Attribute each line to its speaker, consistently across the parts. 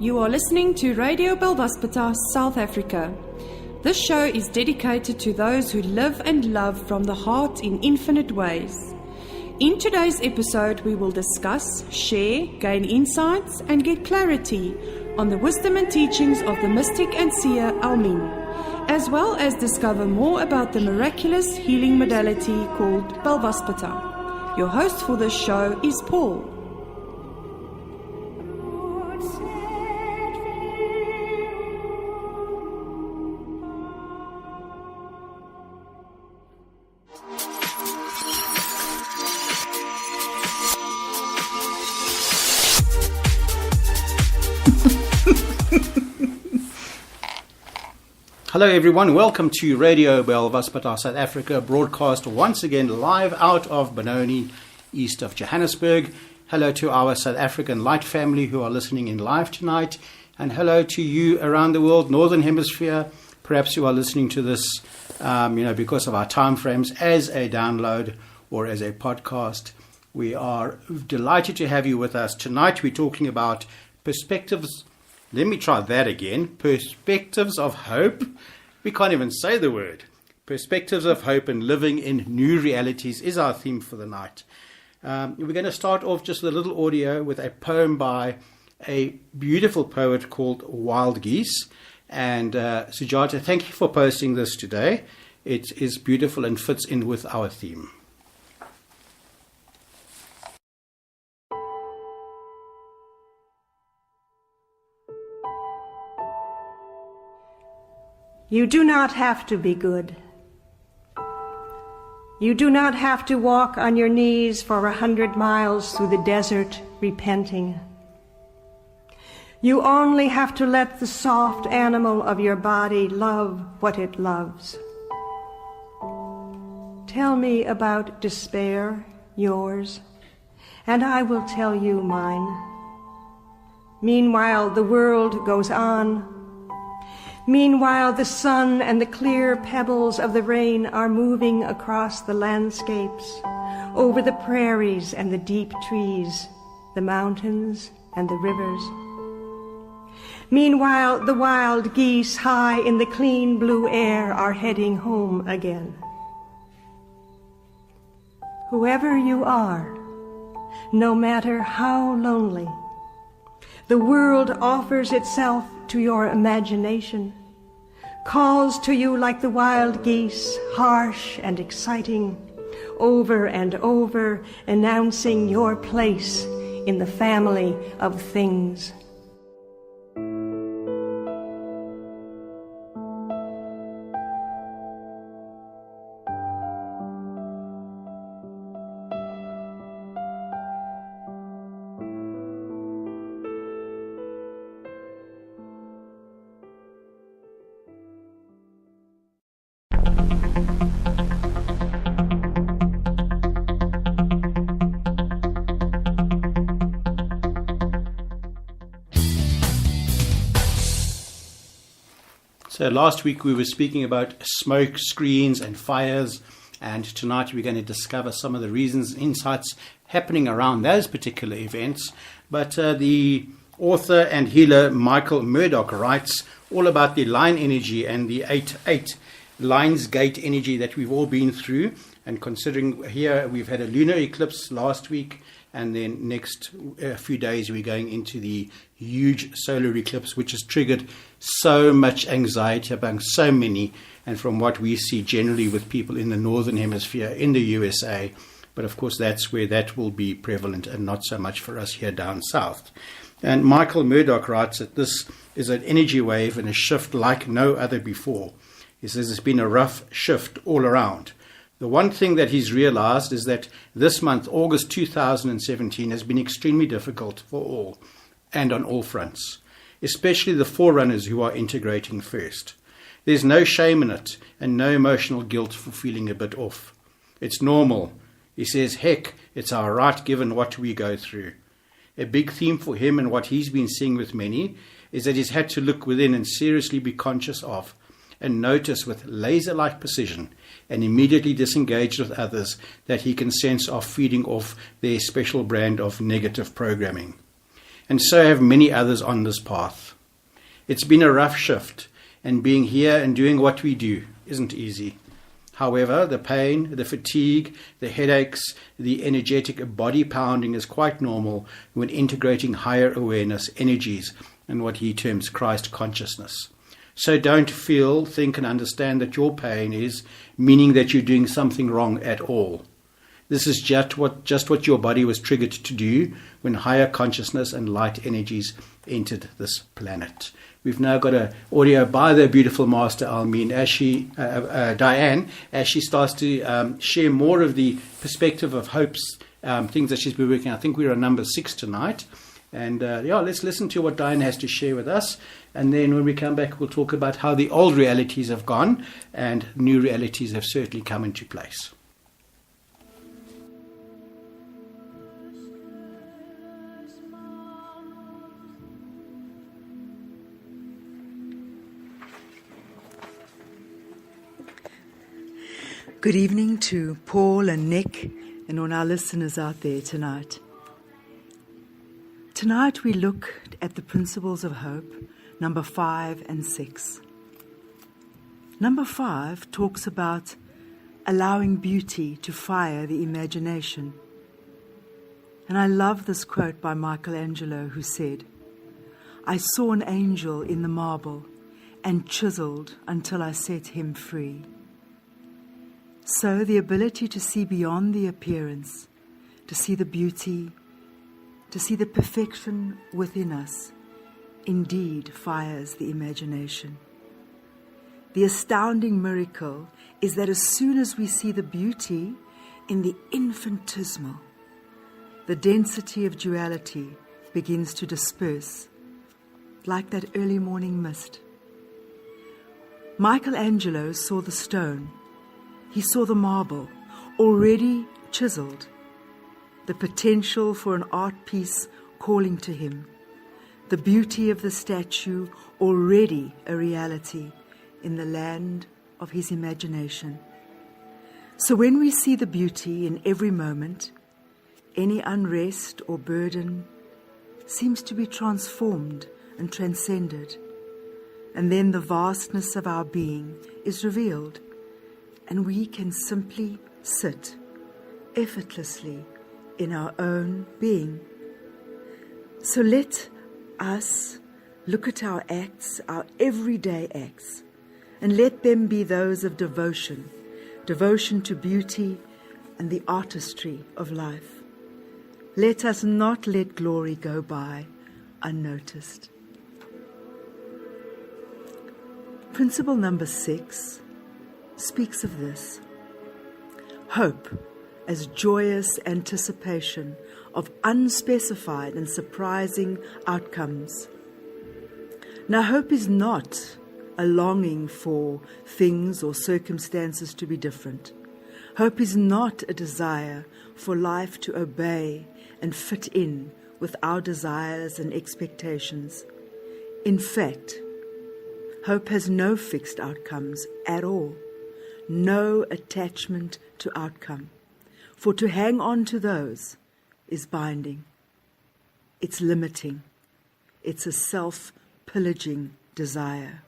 Speaker 1: You are listening to Radio Belvaspata, South Africa. This show is dedicated to those who live and love from the heart in infinite ways. In today's episode, we will discuss, share, gain insights, and get clarity on the wisdom and teachings of the mystic and seer Almin, as well as discover more about the miraculous healing modality called Belvaspata. Your host for this show is Paul.
Speaker 2: Hello everyone, welcome to Radio Belvaspata South Africa, broadcast once again live out of Benoni, east of Johannesburg. Hello to our South African light family who are listening in live tonight, and hello to you around the world, Northern Hemisphere. Perhaps you are listening to this, because of our time frames, as a download or as a podcast. We are delighted to have you with us. Tonight we're talking about perspectives. Let me try that again. Perspectives of hope. We can't even say the word. Perspectives of hope and living in new realities is our theme for the night. We're going to start off just with a little audio with a poem by a beautiful poet called Wild Geese. And Sujata, thank you for posting this today. It is beautiful and fits in with our theme.
Speaker 3: You do not have to be good. You do not have to walk on your knees for 100 miles through the desert repenting. You only have to let the soft animal of your body love what it loves. Tell me about despair, yours, and I will tell you mine. Meanwhile, the world goes on. Meanwhile, the sun and the clear pebbles of the rain are moving across the landscapes, over the prairies and the deep trees, the mountains and the rivers. Meanwhile, the wild geese high in the clean blue air are heading home again. Whoever you are, no matter how lonely, the world offers itself to your imagination, calls to you like the wild geese, harsh and exciting, over and over, announcing your place in the family of things.
Speaker 2: So last week we were speaking about smoke screens and fires, and tonight we're going to discover some of the reasons and insights happening around those particular events. But the author and healer Michael Murdoch writes all about the line energy and the 8-8 lines gate energy that we've all been through. And considering here we've had a lunar eclipse last week, and then next few days we're going into the huge solar eclipse, which has triggered so much anxiety among so many, and from what we see generally with people in the Northern Hemisphere, in the USA. But of course that's where that will be prevalent, and not so much for us here down south. And Michael Murdoch writes that this is an energy wave and a shift like no other before. He says it's been a rough shift all around. The one thing that he's realized is that this month, August 2017, has been extremely difficult for all and on all fronts, especially the forerunners who are integrating first. There's no shame in it and no emotional guilt for feeling a bit off. It's normal. He says, heck, it's our right given what we go through. A big theme for him and what he's been seeing with many is that he's had to look within and seriously be conscious of and notice with laser-like precision and immediately disengage with others that he can sense are feeding off their special brand of negative programming. and so have many others on this path. It's been a rough shift, and being here and doing what we do isn't easy. However, the pain, the fatigue, the headaches, the energetic body pounding is quite normal when integrating higher awareness energies and what he terms Christ consciousness. So don't feel, think and understand that your pain is meaning that you're doing something wrong at all. This is just what your body was triggered to do when higher consciousness and light energies entered this planet. We've now got an audio by the beautiful Master Almeen, Diane, as she starts to share more of the perspective of Hope's things that she's been working on. I think we're on number 6 tonight. And let's listen to what Diane has to share with us. And then when we come back, we'll talk about how the old realities have gone and new realities have certainly come into place.
Speaker 4: Good evening to Paul and Nick and all our listeners out there tonight. Tonight we look at the principles of hope, number 5 and 6. Number 5 talks about allowing beauty to fire the imagination. And I love this quote by Michelangelo, who said, "I saw an angel in the marble and chiseled until I set him free." So the ability to see beyond the appearance, to see the beauty, to see the perfection within us, indeed fires the imagination. The astounding miracle is that as soon as we see the beauty in the infinitesimal, the density of duality begins to disperse, like that early morning mist. Michelangelo saw the stone. He saw the marble, already chiseled, the potential for an art piece calling to him, the beauty of the statue already a reality in the land of his imagination. So when we see the beauty in every moment, any unrest or burden seems to be transformed and transcended, and then the vastness of our being is revealed, and we can simply sit effortlessly in our own being. So let us look at our acts, our everyday acts, and let them be those of devotion to beauty and the artistry of life. Let us not let glory go by unnoticed. Principle number 6 speaks of this. Hope as joyous anticipation of unspecified and surprising outcomes. Now, hope is not a longing for things or circumstances to be different. Hope is not a desire for life to obey and fit in with our desires and expectations. In fact, hope has no fixed outcomes at all, no attachment to outcome. For to hang on to those is binding. It's limiting. It's a self-pillaging desire.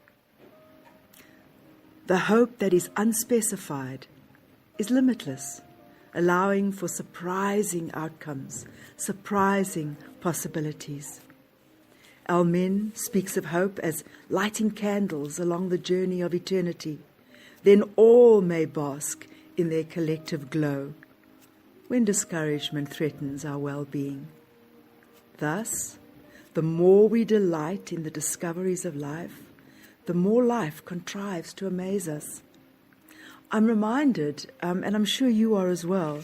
Speaker 4: The hope that is unspecified is limitless, allowing for surprising outcomes, surprising possibilities. Almeen speaks of hope as lighting candles along the journey of eternity. Then all may bask in their collective glow when discouragement threatens our well-being. Thus, the more we delight in the discoveries of life, the more life contrives to amaze us. I'm reminded, and I'm sure you are as well,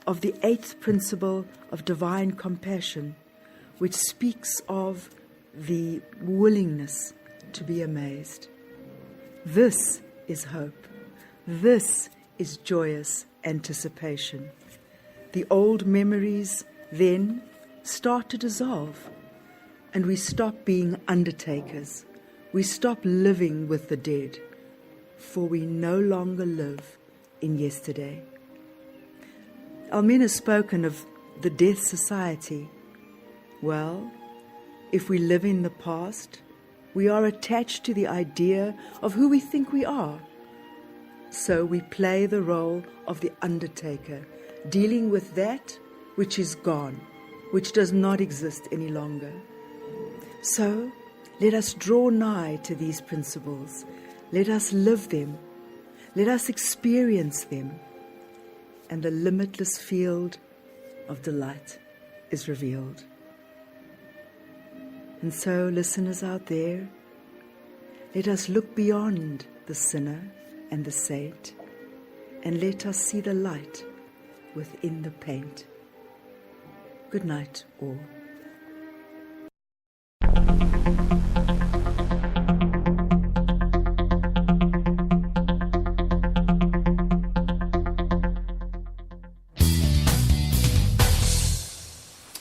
Speaker 4: of the 8th principle of divine compassion, which speaks of the willingness to be amazed. This is hope. This is joyous anticipation. The old memories then start to dissolve, and we stop being undertakers. We stop living with the dead, for we no longer live in yesterday. Almeen has spoken of the death society. Well, If we live in the past, we are attached to the idea of who we think we are. So we play the role of the undertaker, dealing with that which is gone, which does not exist any longer. So let us draw nigh to these principles. Let us live them. Let us experience them. And the limitless field of delight is revealed. And so, listeners out there, let us look beyond the sinner and the saint, and let us see the light within the paint. Good night, all.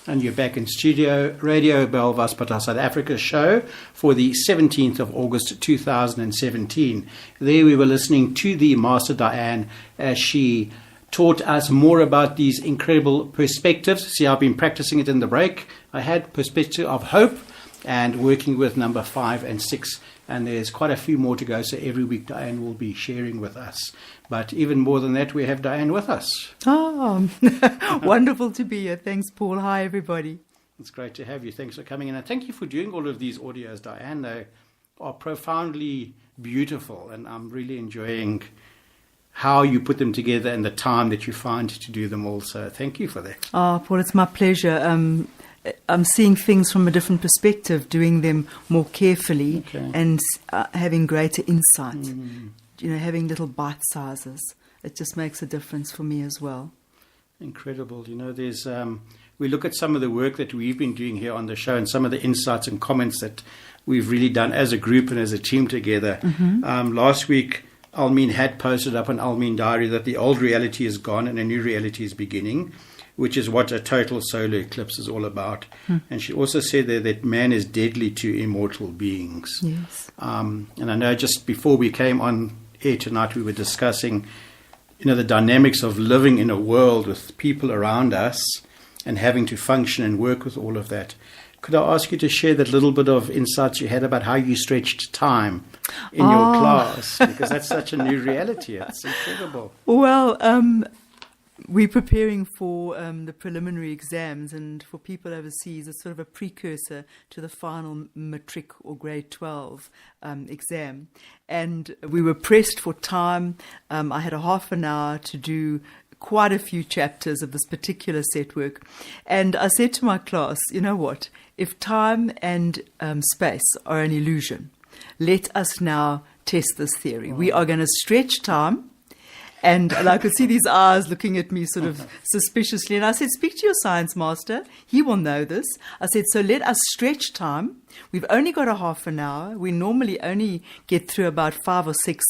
Speaker 2: And you're back in studio, Radio Belvaspatar South Africa show for the 17th of August 2017. There we were listening to the Master Diane as she taught us more about these incredible perspectives. See, I've been practicing it in the break. I had perspective of hope and working with number 5 and 6. And there's quite a few more to go, so every week Diane will be sharing with us. But even more than that, we have Diane with us.
Speaker 5: Oh, wonderful to be here. Thanks, Paul. Hi, everybody.
Speaker 2: It's great to have you. Thanks for coming in. And thank you for doing all of these audios, Diane. They are profoundly beautiful, and I'm really enjoying how you put them together and the time that you find to do them all. So thank you for that.
Speaker 5: Oh, Paul, it's my pleasure. I'm seeing things from a different perspective, doing them more carefully and having greater insight. You know, having little bite sizes. It just makes a difference for me as well.
Speaker 2: Incredible. You know, there's we look at some of the work that we've been doing here on the show and some of the insights and comments that we've really done as a group and as a team together. Last week, Almeen had posted up on Almeen Diary that the old reality is gone and a new reality is beginning, which is what a total solar eclipse is all about. And she also said there that man is deadly to immortal beings.
Speaker 5: Yes.
Speaker 2: And I know just before we came on air tonight, we were discussing, you know, the dynamics of living in a world with people around us and having to function and work with all of that. Could I ask you to share that little bit of insights you had about how you stretched time in your class? Because that's such a new reality. It's incredible.
Speaker 5: Well, we're preparing for the preliminary exams, and for people overseas, it's sort of a precursor to the final matric or grade 12 exam. And we were pressed for time. I had a half an hour to do quite a few chapters of this particular set work. And I said to my class, you know what, if time and space are an illusion, let us now test this theory. We are going to stretch time. And I could see these eyes looking at me sort of suspiciously. And I said, speak to your science master. He will know this. I said, so let us stretch time. We've only got a half an hour. We normally only get through about 5 or 6,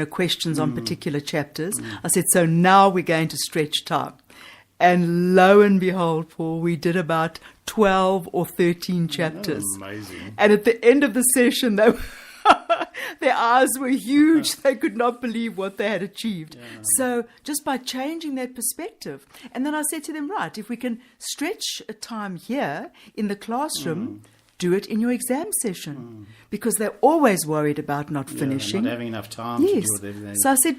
Speaker 5: questions on particular chapters. I said, so now we're going to stretch time. And lo and behold, Paul, we did about 12 or 13 chapters.
Speaker 2: Oh, amazing.
Speaker 5: And at the end of the session, their eyes were huge. They could not believe what they had achieved. So just by changing that perspective. And then I said to them, right, if we can stretch a time here in the classroom, do it in your exam session. Because they're always worried about not finishing.
Speaker 2: Not having enough time to do everything.
Speaker 5: So I said,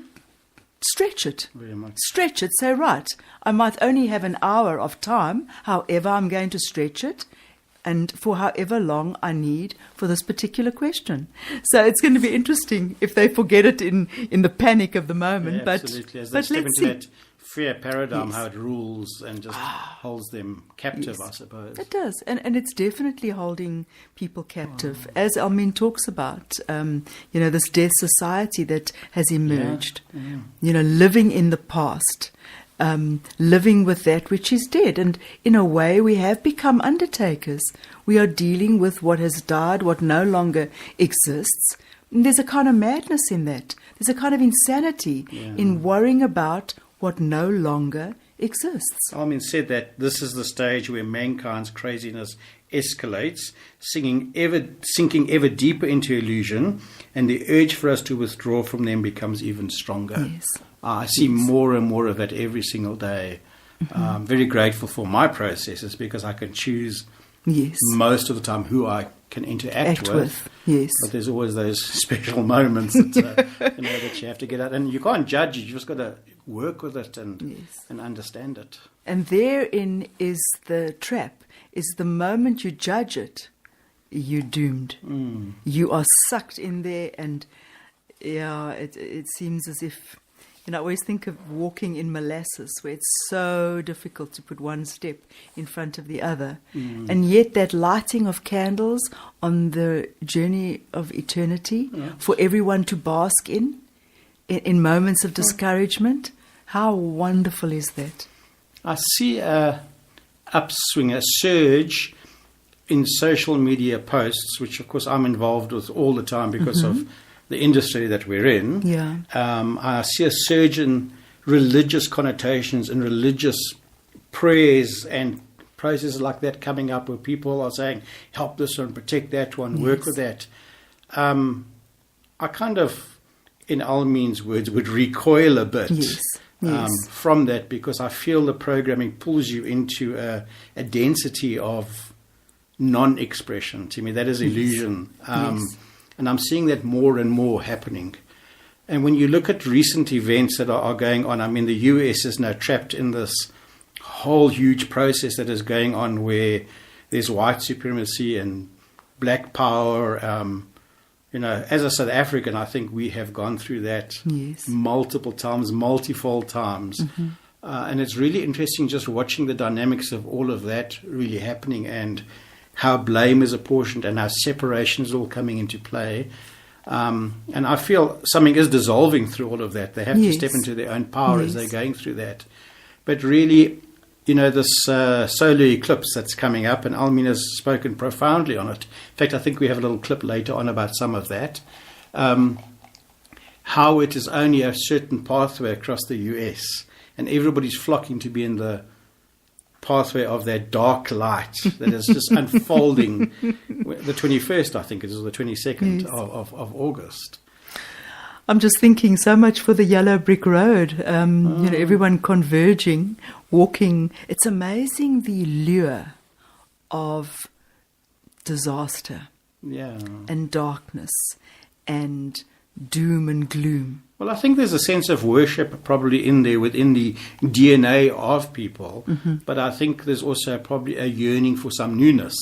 Speaker 5: stretch it.
Speaker 2: Very much.
Speaker 5: Stretch it. Say, right, I might only have an hour of time. However, I'm going to stretch it. And for however long I need for this particular question. So it's going to be interesting if they forget it in the panic of the moment.
Speaker 2: Yeah, absolutely. As they step into that fear paradigm, how it rules and just holds them captive, I suppose.
Speaker 5: It does. And it's definitely holding people captive. As Almeen talks about, this death society that has emerged, living in the past. Living with that which is dead. And in a way, we have become undertakers. We are dealing with what has died, what no longer exists. And there's a kind of madness in that. There's a kind of insanity in worrying about what no longer exists.
Speaker 2: Almeen said that this is the stage where mankind's craziness escalates, sinking ever deeper into illusion, and the urge for us to withdraw from them becomes even stronger.
Speaker 5: Yes.
Speaker 2: I see more and more of that every single day. I'm very grateful for my processes because I can choose
Speaker 5: Yes.
Speaker 2: most of the time who I can interact with.
Speaker 5: Yes.
Speaker 2: But there's always those special moments that, that you have to get out. And you can't judge it. You've just got to work with it and understand it.
Speaker 5: And therein is the trap, is the moment you judge it, you're doomed. You are sucked in there, and it seems as if, I always think of walking in molasses, where it's so difficult to put one step in front of the other. And yet that lighting of candles on the journey of eternity for everyone to bask in moments of discouragement, how wonderful is that?
Speaker 2: I see a upswing, a surge in social media posts, which of course I'm involved with all the time because of the industry that we're in.
Speaker 5: Yeah.
Speaker 2: I see a surge in religious connotations and religious prayers and processes like that coming up, where people are saying, help this one, protect that one, work with that. I kind of, in Almin's words, would recoil a bit from that, because I feel the programming pulls you into a density of non-expression. To me, that is illusion. And I'm seeing that more and more happening. And when you look at recent events that are going on, I mean, the US is now trapped in this whole huge process that is going on, where there's white supremacy and black power. As a South African, I think we have gone through that multiple times, multifold times. And it's really interesting just watching the dynamics of all of that really happening, and how blame is apportioned and how separation is all coming into play. And I feel something is dissolving through all of that. They have to step into their own power as they're going through that. But really, this solar eclipse that's coming up, and Almin has spoken profoundly on it. In fact, I think we have a little clip later on about some of that. How it is only a certain pathway across the US, and everybody's flocking to be in the pathway of that dark light that is just unfolding. The 21st, I think it is, the 22nd of August.
Speaker 5: I'm just thinking so much for the yellow brick road. Everyone converging, walking. It's amazing the lure of disaster and darkness and doom and gloom.
Speaker 2: Well, I think there's a sense of worship probably in there within the DNA of people, but I think there's also probably a yearning for some newness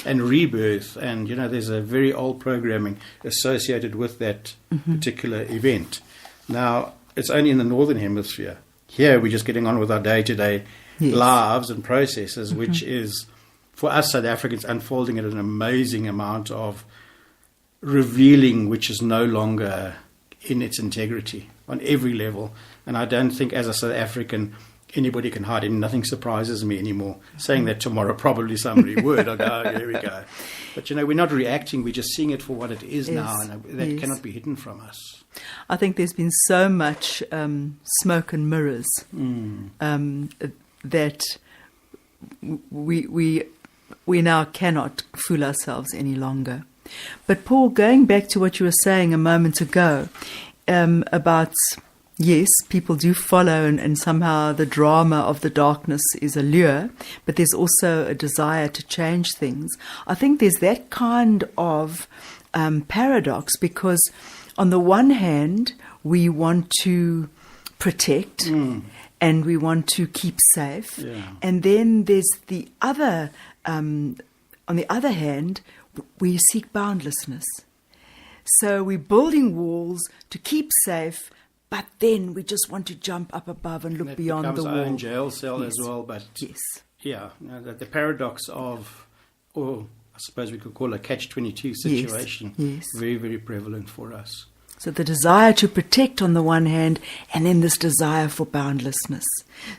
Speaker 2: and rebirth, and there's a very old programming associated with that particular event. Now, it's only in the Northern Hemisphere. Here we're just getting on with our day-to-day lives and processes, which is, for us South Africans, unfolding at an amazing amount of revealing, which is no longer in its integrity on every level. And I don't think, as a South African, anybody can hide it. Nothing surprises me anymore. Saying that tomorrow, probably somebody would. I go, here we go. But, we're not reacting. We're just seeing it for what it is now, and that cannot be hidden from us.
Speaker 5: I think there's been so much smoke and mirrors that we now cannot fool ourselves any longer. But Paul, going back to what you were saying a moment ago about, yes, people do follow, and somehow the drama of the darkness is a lure, but there's also a desire to change things. I think there's that kind of paradox, because on the one hand, we want to protect and we want to keep safe. And then there's the other, on the other hand, we seek boundlessness. So we're building walls to keep safe, but then we just want to jump up above and look beyond the wall.
Speaker 2: Becomes our own jail cell as well. But the paradox of, or I suppose we could call it a catch-22 situation, very, very prevalent for us.
Speaker 5: So the desire to protect on the one hand, and then this desire for boundlessness.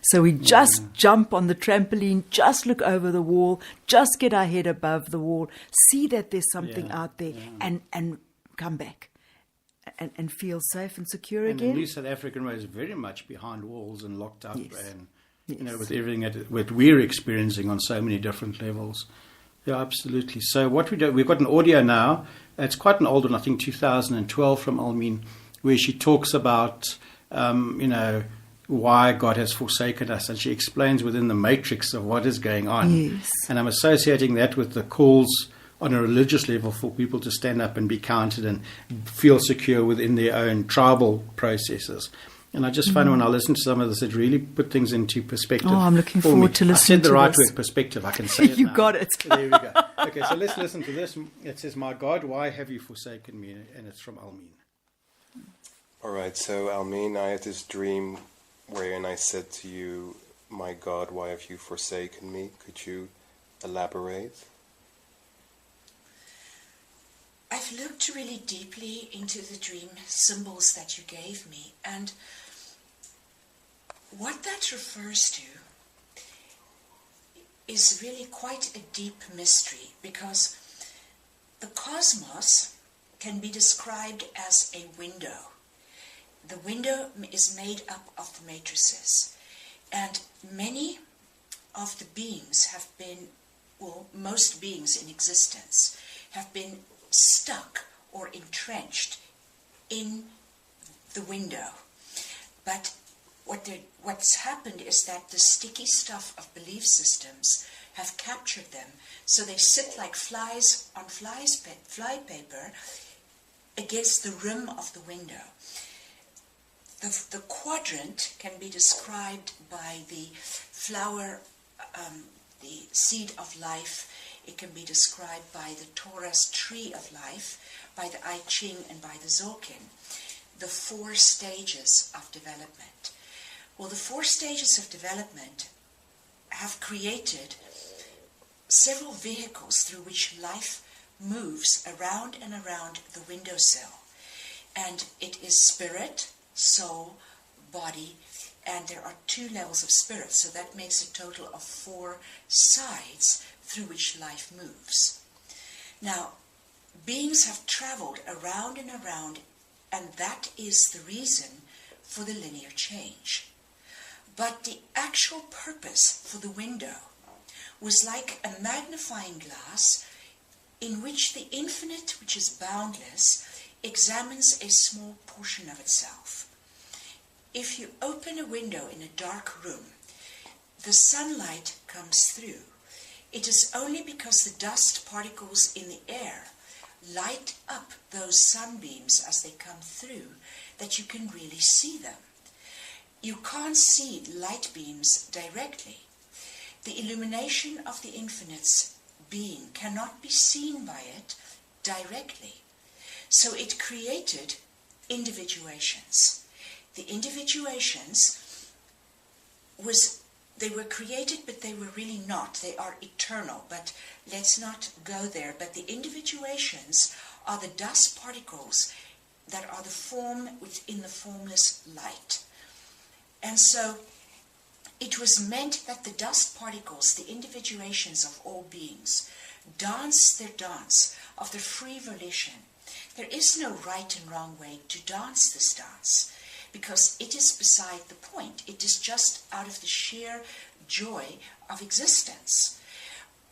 Speaker 5: So we just jump on the trampoline, just look over the wall, just get our head above the wall, see that there's something out there, and come back and feel safe and secure again.
Speaker 2: And the new South African way is very much behind walls and locked up, and with everything that we're experiencing on so many different levels. Yeah, absolutely. So what we do, we've got an audio now. It's quite an old one, I think 2012 from Almin, where she talks about, why God has forsaken us, and she explains within the matrix of what is going on.
Speaker 5: Yes.
Speaker 2: And I'm associating that with the calls on a religious level for people to stand up and be counted and feel secure within their own tribal processes. And I just find when I listen to some of this, it really put things into perspective.
Speaker 5: Oh, I'm looking
Speaker 2: for
Speaker 5: forward
Speaker 2: me.
Speaker 5: to
Speaker 2: I
Speaker 5: listening
Speaker 2: said the
Speaker 5: to
Speaker 2: right
Speaker 5: this.
Speaker 2: word, perspective. I can say it
Speaker 5: You
Speaker 2: now.
Speaker 5: got it.
Speaker 2: There we go. Okay, so let's listen to this. It says, "My God, why have you forsaken me?" And it's from Almin.
Speaker 6: All right, so Almin, I had this dream wherein I said to you, "My God, why have you forsaken me?" Could you elaborate?
Speaker 7: I've looked really deeply into the dream symbols that you gave me, and what that refers to is really quite a deep mystery, because the cosmos can be described as a window. The window is made up of the matrices, and many of the beings have been, well, most beings in existence have been stuck or entrenched in the window. But what's happened is that the sticky stuff of belief systems have captured them, so they sit like flies on fly paper against the rim of the window. The quadrant can be described by the flower, the seed of life. It can be described by the Torah's tree of life, by the I Ching, and by the Dzogchen. The 4 stages of development. Well, the 4 stages of development have created several vehicles through which life moves around and around the windowsill. And it is spirit, soul, body, and there are 2 levels of spirit, so that makes a total of 4 sides through which life moves. Now, beings have traveled around and around, and that is the reason for the linear change. But the actual purpose for the window was like a magnifying glass in which the infinite, which is boundless, examines a small portion of itself. If you open a window in a dark room, the sunlight comes through. It is only because the dust particles in the air light up those sunbeams as they come through that you can really see them. You can't see light beams directly. The illumination of the infinite's being cannot be seen by it directly. So it created individuations. The individuations they were created, but they were really not. They are eternal, but let's not go there. But the individuations are the dust particles that are the form within the formless light. And so it was meant that the dust particles, the individuations of all beings, dance their dance of their free volition. There is no right and wrong way to dance this dance, because it is beside the point. It is just out of the sheer joy of existence.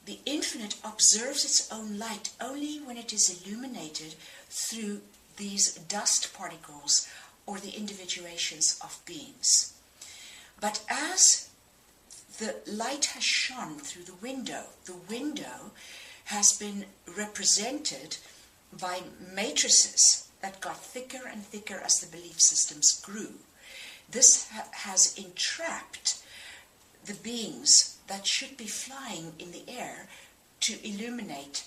Speaker 7: The infinite observes its own light only when it is illuminated through these dust particles or the individuations of beings. But as the light has shone through the window has been represented by matrices that got thicker and thicker as the belief systems grew. This has entrapped the beings that should be flying in the air to illuminate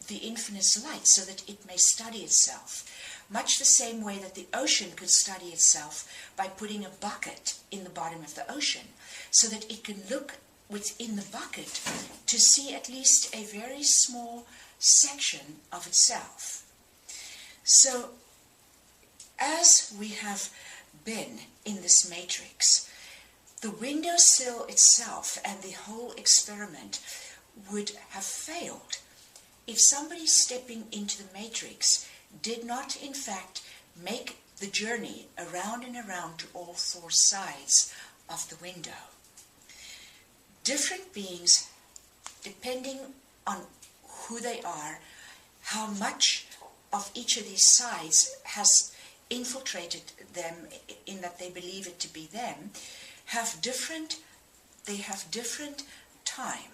Speaker 7: the infinite's light so that it may study itself. Much the same way that the ocean could study itself by putting a bucket in the bottom of the ocean, so that it can look within the bucket to see at least a very small section of itself. So, as we have been in this matrix, the windowsill itself and the whole experiment would have failed if somebody stepping into the matrix did not, in fact, make the journey around and around to all 4 sides of the window. Different beings, depending on who they are, how much of each of these sides has infiltrated them in that they believe it to be them, have different time.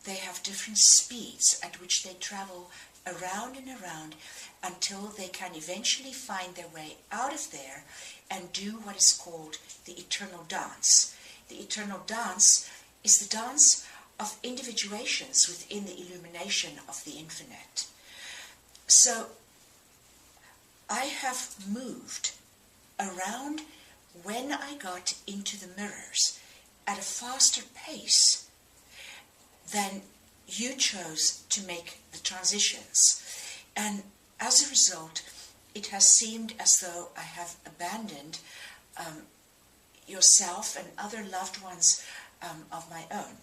Speaker 7: They have different speeds at which they travel around and around until they can eventually find their way out of there and do what is called the eternal dance. The eternal dance is the dance of individuations within the illumination of the infinite. So I have moved around when I got into the mirrors at a faster pace than you chose to make the transitions. And as a result, it has seemed as though I have abandoned yourself and other loved ones of my own.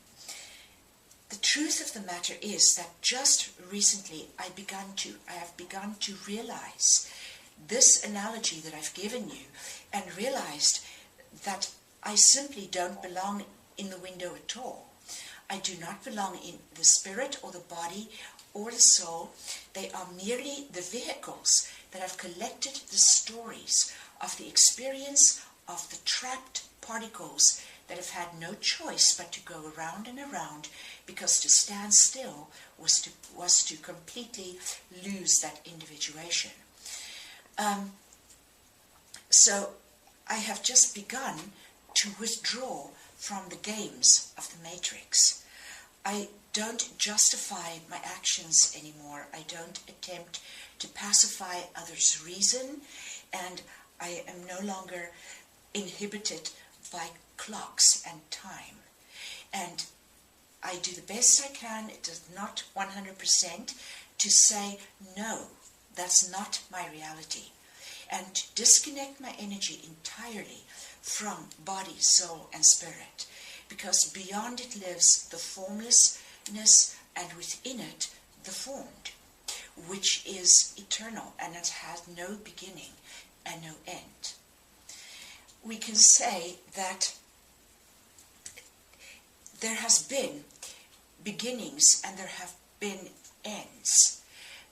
Speaker 7: The truth of the matter is that just recently I have begun to realize this analogy that I've given you, and realized that I simply don't belong in the window at all. I do not belong in the spirit or the body or the soul. They are merely the vehicles that have collected the stories of the experience of the trapped particles that have had no choice but to go around and around, because to stand still was to completely lose that individuation. So I have just begun to withdraw from the games of the Matrix. I don't justify my actions anymore. I don't attempt to pacify others' reason, and I am no longer inhibited by clocks and time. And I do the best I can, it is not 100%, to say, no, that's not my reality. And to disconnect my energy entirely from body, soul, and spirit. Because beyond it lives the formlessness, and within it, the formed, which is eternal and it has no beginning and no end. We can say that there has been beginnings and there have been ends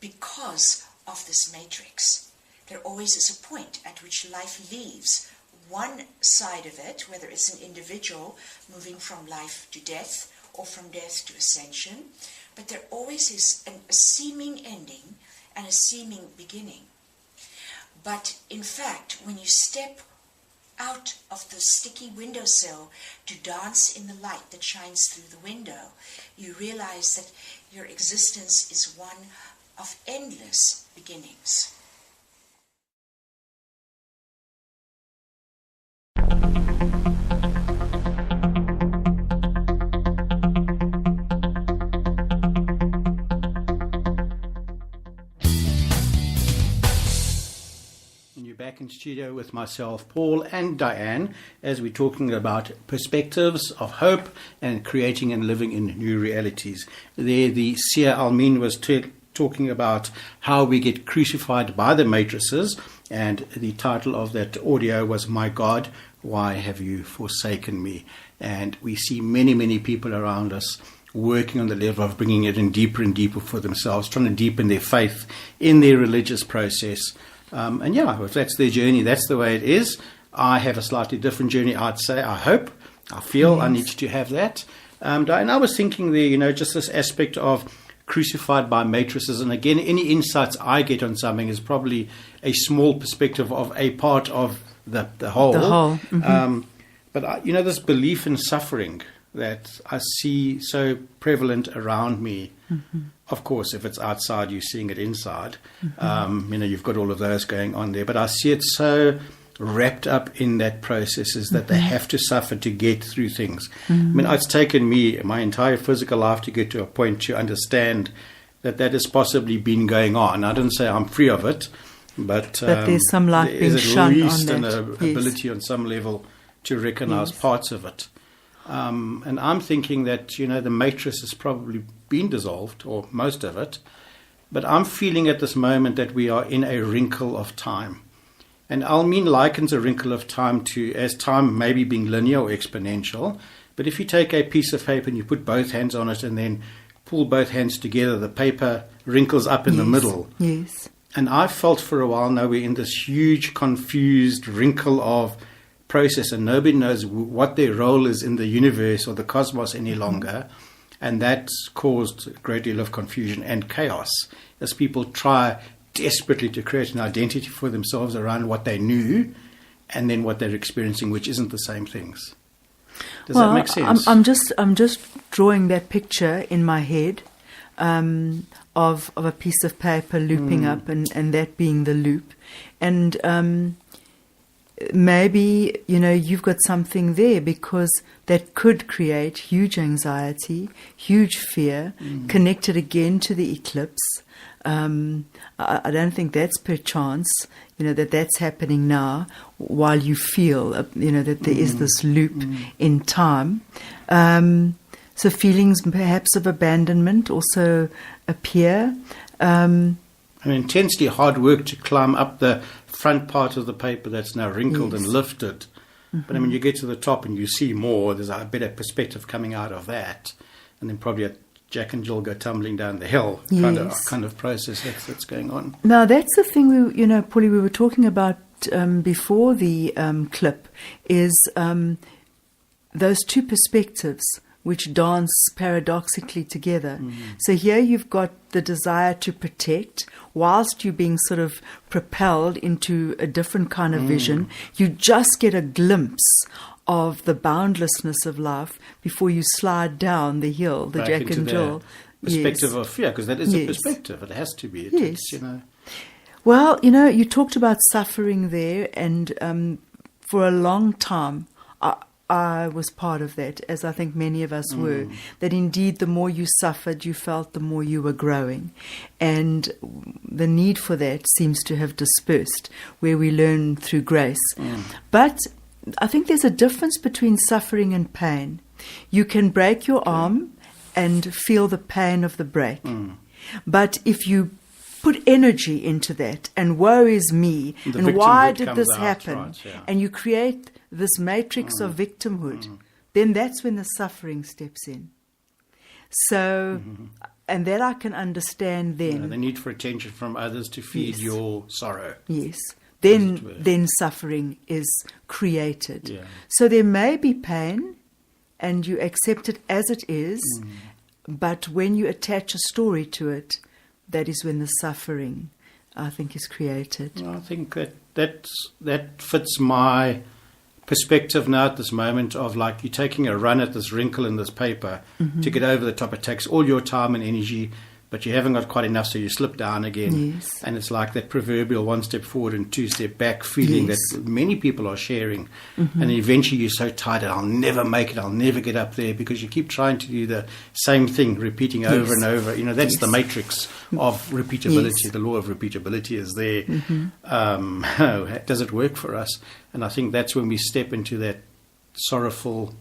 Speaker 7: because of this matrix. There always is a point at which life leaves one side of it, whether it's an individual moving from life to death or from death to ascension, but there always is a seeming ending and a seeming beginning. But in fact, when you step out of the sticky windowsill to dance in the light that shines through the window, you realize that your existence is one of endless beginnings.
Speaker 2: Back in studio with myself, Paul, and Diane, as we're talking about perspectives of hope and creating and living in new realities. There, the seer Almin was talking about how we get crucified by the matrices, and the title of that audio was, "My God, why have you forsaken me?" And we see many, many people around us working on the level of bringing it in deeper and deeper for themselves, trying to deepen their faith in their religious process. And yeah, if that's their journey, that's the way it is. I have a slightly different journey, I'd say. I hope, I feel I need to have that. And I was thinking there, just this aspect of crucified by matrices. And again, any insights I get on something is probably a small perspective of a part of the whole.
Speaker 5: The whole. Mm-hmm.
Speaker 2: But, this belief in suffering that I see so prevalent around me. Mm-hmm. Of course, if it's outside, you're seeing it inside. Mm-hmm. You've got all of those going on there. But I see it so wrapped up in that process is that they have to suffer to get through things. Mm-hmm. It's taken me my entire physical life to get to a point to understand that has possibly been going on. I didn't say I'm free of it, but
Speaker 5: there's some light being shone on that.
Speaker 2: An ability on some level to recognize parts of it. And I'm thinking that, the matrix has probably been dissolved, or most of it. But I'm feeling at this moment that we are in a wrinkle of time. And Almin likens a wrinkle of time as time maybe being linear or exponential. But if you take a piece of paper and you put both hands on it and then pull both hands together, the paper wrinkles up in the middle.
Speaker 5: Yes.
Speaker 2: And I felt for a while now we're in this huge, confused wrinkle of process, and nobody knows what their role is in the universe or the cosmos any longer. And that's caused a great deal of confusion and chaos as people try desperately to create an identity for themselves around what they knew and then what they're experiencing, which isn't the same things. Does that make sense?
Speaker 5: I'm just drawing that picture in my head of a piece of paper looping up and that being the loop. And maybe, you've got something there, because that could create huge anxiety, huge fear, connected again to the eclipse. I don't think that's perchance, that's happening now while you feel, that there is this loop in time. So feelings perhaps of abandonment also appear.
Speaker 2: An intensely hard work to climb up the front part of the paper that's now wrinkled and lifted. But you get to the top and you see more. There's a better perspective coming out of that. And then probably a Jack and Jill go tumbling down the hill kind of process that's going on.
Speaker 5: Now, that's the thing, Paulie, we were talking about before the clip, is those two perspectives which dance paradoxically together. So here you've got the desire to protect, whilst you're being sort of propelled into a different kind of vision. You just get a glimpse of the boundlessness of life before you slide down the hill, the
Speaker 2: Back
Speaker 5: Jack
Speaker 2: into
Speaker 5: and Jill.
Speaker 2: Perspective of fear, because that is a perspective. It has to be. It's,
Speaker 5: Well, you talked about suffering there, and for a long time, I was part of that, as I think many of us were, that indeed the more you suffered, you felt the more you were growing. And the need for that seems to have dispersed, where we learn through grace. But I think there's a difference between suffering and pain. You can break your arm and feel the pain of the break. But if you put energy into that, and woe is me, and why did this happen, and you create this matrix of victimhood, then that's when the suffering steps in. So, and that I can understand then.
Speaker 2: The need for attention from others to feed your sorrow.
Speaker 5: Yes. Then suffering is created. So there may be pain, and you accept it as it is, but when you attach a story to it, that is when the suffering, I think, is created.
Speaker 2: Well, I think that fits my perspective now at this moment of, like, you're taking a run at this wrinkle in this paper to get over the top. It takes all your time and energy, but you haven't got quite enough, so you slip down again.
Speaker 5: Yes.
Speaker 2: And it's like that proverbial one step forward and two step back feeling that many people are sharing. And eventually you're so tired, I'll never make it, I'll never get up there, because you keep trying to do the same thing, repeating over and over. That's the matrix of repeatability. The law of repeatability is there. Does it work for us? And I think that's when we step into that sorrowfulness.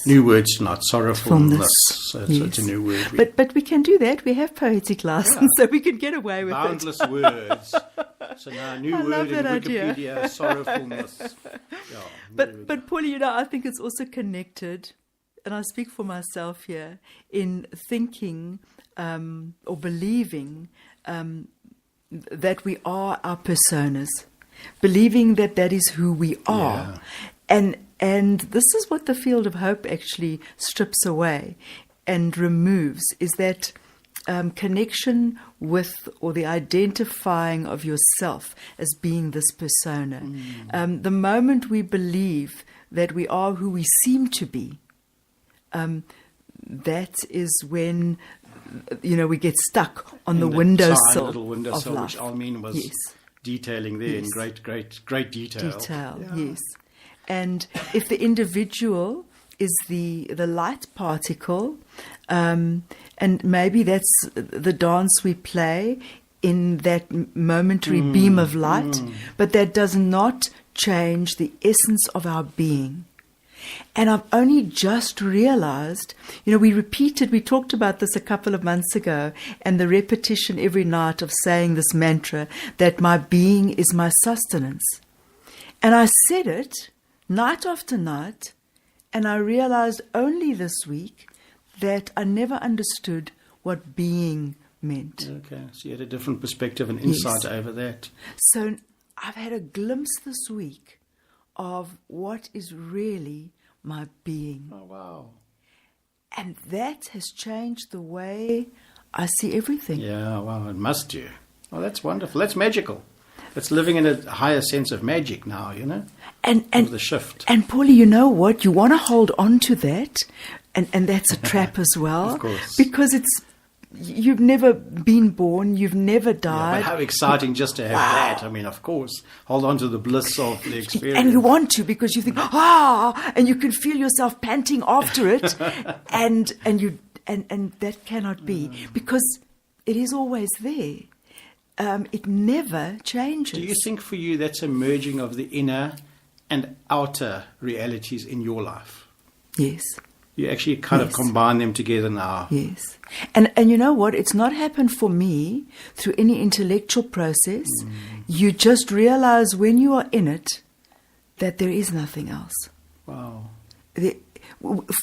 Speaker 2: New words tonight, sorrowfulness. So it's a new word.
Speaker 5: But we can do that. We have poetic license, so we can get away with
Speaker 2: boundless words. So now a new word in Wikipedia, sorrowfulness.
Speaker 5: But Paulie, I think it's also connected, and I speak for myself here, in thinking or believing that we are our personas, believing that is who we are. And this is what the field of hope actually strips away and removes, is that connection with, or the identifying of yourself as being this persona. The moment we believe that we are who we seem to be, that is when we get stuck on the windowsill
Speaker 2: little windowsill,
Speaker 5: of life.
Speaker 2: Which Almeen was detailing there in great detail.
Speaker 5: Yes. And if the individual is the light particle, and maybe that's the dance we play in that momentary beam of light, but that does not change the essence of our being. And I've only just realized, we talked about this a couple of months ago, and the repetition every night of saying this mantra, that my being is my sustenance. And I said it night after night, and I realized only this week that I never understood what being
Speaker 4: meant.
Speaker 2: Okay, so you had a different perspective and insight over that.
Speaker 4: So I've had a glimpse this week of what is really my being.
Speaker 2: Oh, wow.
Speaker 4: And that has changed the way I see everything.
Speaker 2: Yeah, wow, it must do. Well, that's wonderful. That's magical. It's living in a higher sense of magic now, you know,
Speaker 4: And
Speaker 2: of the shift.
Speaker 4: And Paulie, you know what? You want to hold on to that, and that's a trap as well.
Speaker 2: Of course.
Speaker 4: Because you've never been born, you've never
Speaker 2: Yeah,
Speaker 4: died.
Speaker 2: but how exciting just to have that. I mean, of course, hold on to the bliss of the experience.
Speaker 4: And you want to because you think, and you can feel yourself panting after it, and that cannot be because it is always there. It never changes.
Speaker 2: Do you think for you that's a merging of the inner and outer realities in your life?
Speaker 4: Yes.
Speaker 2: You actually kind of
Speaker 4: Yes.
Speaker 2: combine them together now.
Speaker 4: Yes. And you know what? It's not happened for me through any intellectual process. You just realize when you are in it that there is nothing else.
Speaker 2: Wow.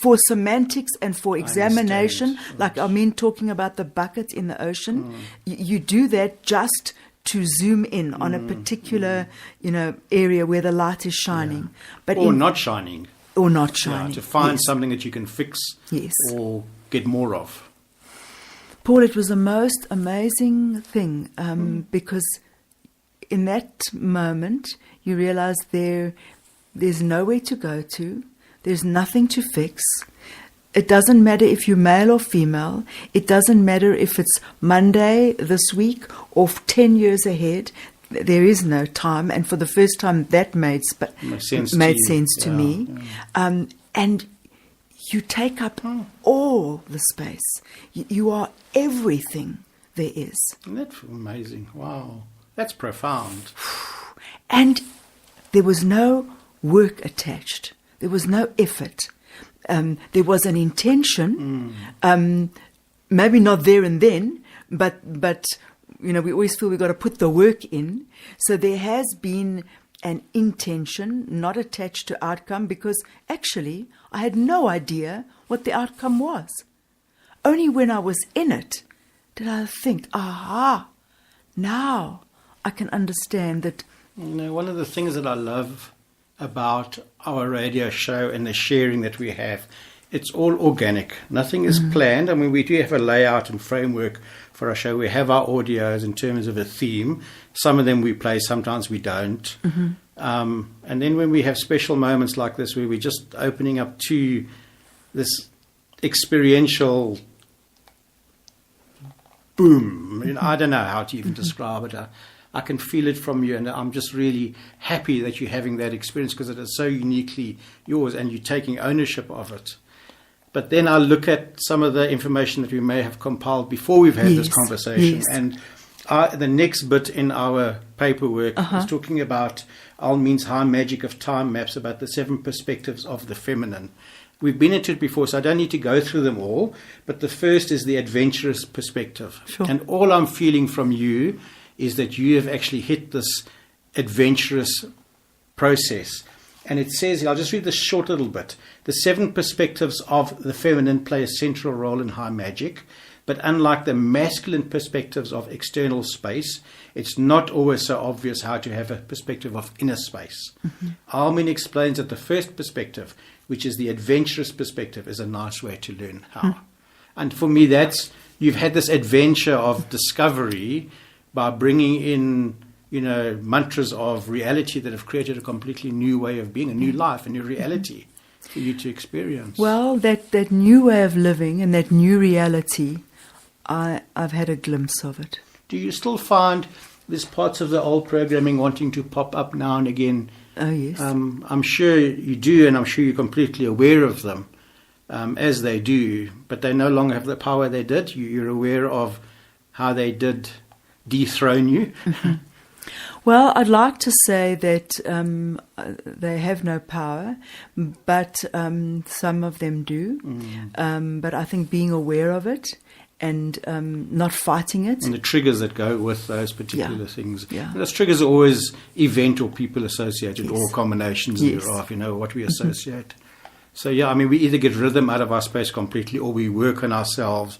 Speaker 4: For semantics and for examination,
Speaker 2: understand.
Speaker 4: like I mean talking about the bucket in the ocean, you do that just to zoom in on a particular, area where the light is shining. But
Speaker 2: Or not shining.
Speaker 4: or not
Speaker 2: Yeah,
Speaker 4: shining.
Speaker 2: to find
Speaker 4: Yes.
Speaker 2: something that you can fix
Speaker 4: Yes.
Speaker 2: or get more of.
Speaker 4: Paul, it was the most amazing thing because in that moment you realize there's nowhere to go to, there's nothing to fix. It doesn't matter if you're male or female. It doesn't matter if it's Monday this week or 10 years ahead. There is no time, and for the first time that made sense to
Speaker 2: Yeah,
Speaker 4: me. And you take up all the space. You are everything there is.
Speaker 2: Isn't that amazing? Wow. That's profound.
Speaker 4: And there was no work attached. There was no effort. There was an intention, maybe not there and then, but we always feel we've got to put the work in. So there has been an intention, not attached to outcome, because actually I had no idea what the outcome was. Only when I was in it did I think, now I can understand that.
Speaker 2: One of the things that I love about our radio show and the sharing that we have, it's all organic. Nothing is planned. I mean, we do have a layout and framework for our show. We have our audios in terms of a theme. Some of them we play, sometimes we don't. And then when we have special moments like this where we're just opening up to this experiential boom, I don't know how to even describe it. I can feel it from you, and I'm just really happy that you're having that experience because it is so uniquely yours and you're taking ownership of it. But then I look at some of the information that we may have compiled before we've had this conversation.
Speaker 4: Yes.
Speaker 2: And the next bit in our paperwork is talking about Almeen's High Magic of Time maps, about the 7 perspectives of the feminine. We've been into it before, so I don't need to go through them all. But the first is the adventurous perspective.
Speaker 4: Sure.
Speaker 2: And all I'm feeling from you is that you have actually hit this adventurous process. And it says, I'll just read this short little bit. The 7 perspectives of the feminine play a central role in high magic, but unlike the masculine perspectives of external space, it's not always so obvious how to have a perspective of inner space. Almeen explains that the first perspective, which is the adventurous perspective, is a nice way to learn how. And for me, you've had this adventure of discovery by bringing in, mantras of reality that have created a completely new way of being, a new life, a new reality for you to experience.
Speaker 4: Well, that new way of living and that new reality, I've had a glimpse of it.
Speaker 2: Do you still find there's parts of the old programming wanting to pop up now and again?
Speaker 4: Oh, yes.
Speaker 2: I'm sure you do, and I'm sure you're completely aware of them, as they do, but they no longer have the power they did. You're aware of how they did dethrone you.
Speaker 4: Well, I'd like to say that they have no power, but some of them do. But I think being aware of it and not fighting it.
Speaker 2: And the triggers that go with those particular things.
Speaker 4: Yeah.
Speaker 2: And those triggers are always event or people associated,
Speaker 4: Yes.
Speaker 2: or combinations
Speaker 4: Yes.
Speaker 2: thereof, what we associate. So, we either get rhythm out of our space completely or we work on ourselves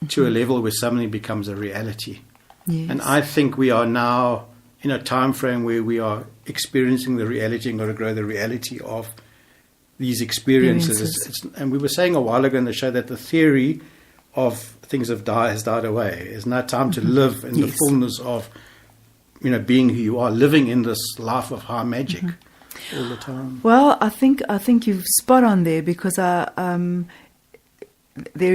Speaker 2: to a level where something becomes a reality.
Speaker 5: Yes.
Speaker 2: And I think we are now in a time frame where we are experiencing the reality and got to grow the reality of these experiences. And we were saying a while ago in the show that the theory of things has died away. It's now time to live in the fullness of, being who you are, living in this life of high magic all the time.
Speaker 5: Well, I think you've spot on there, because there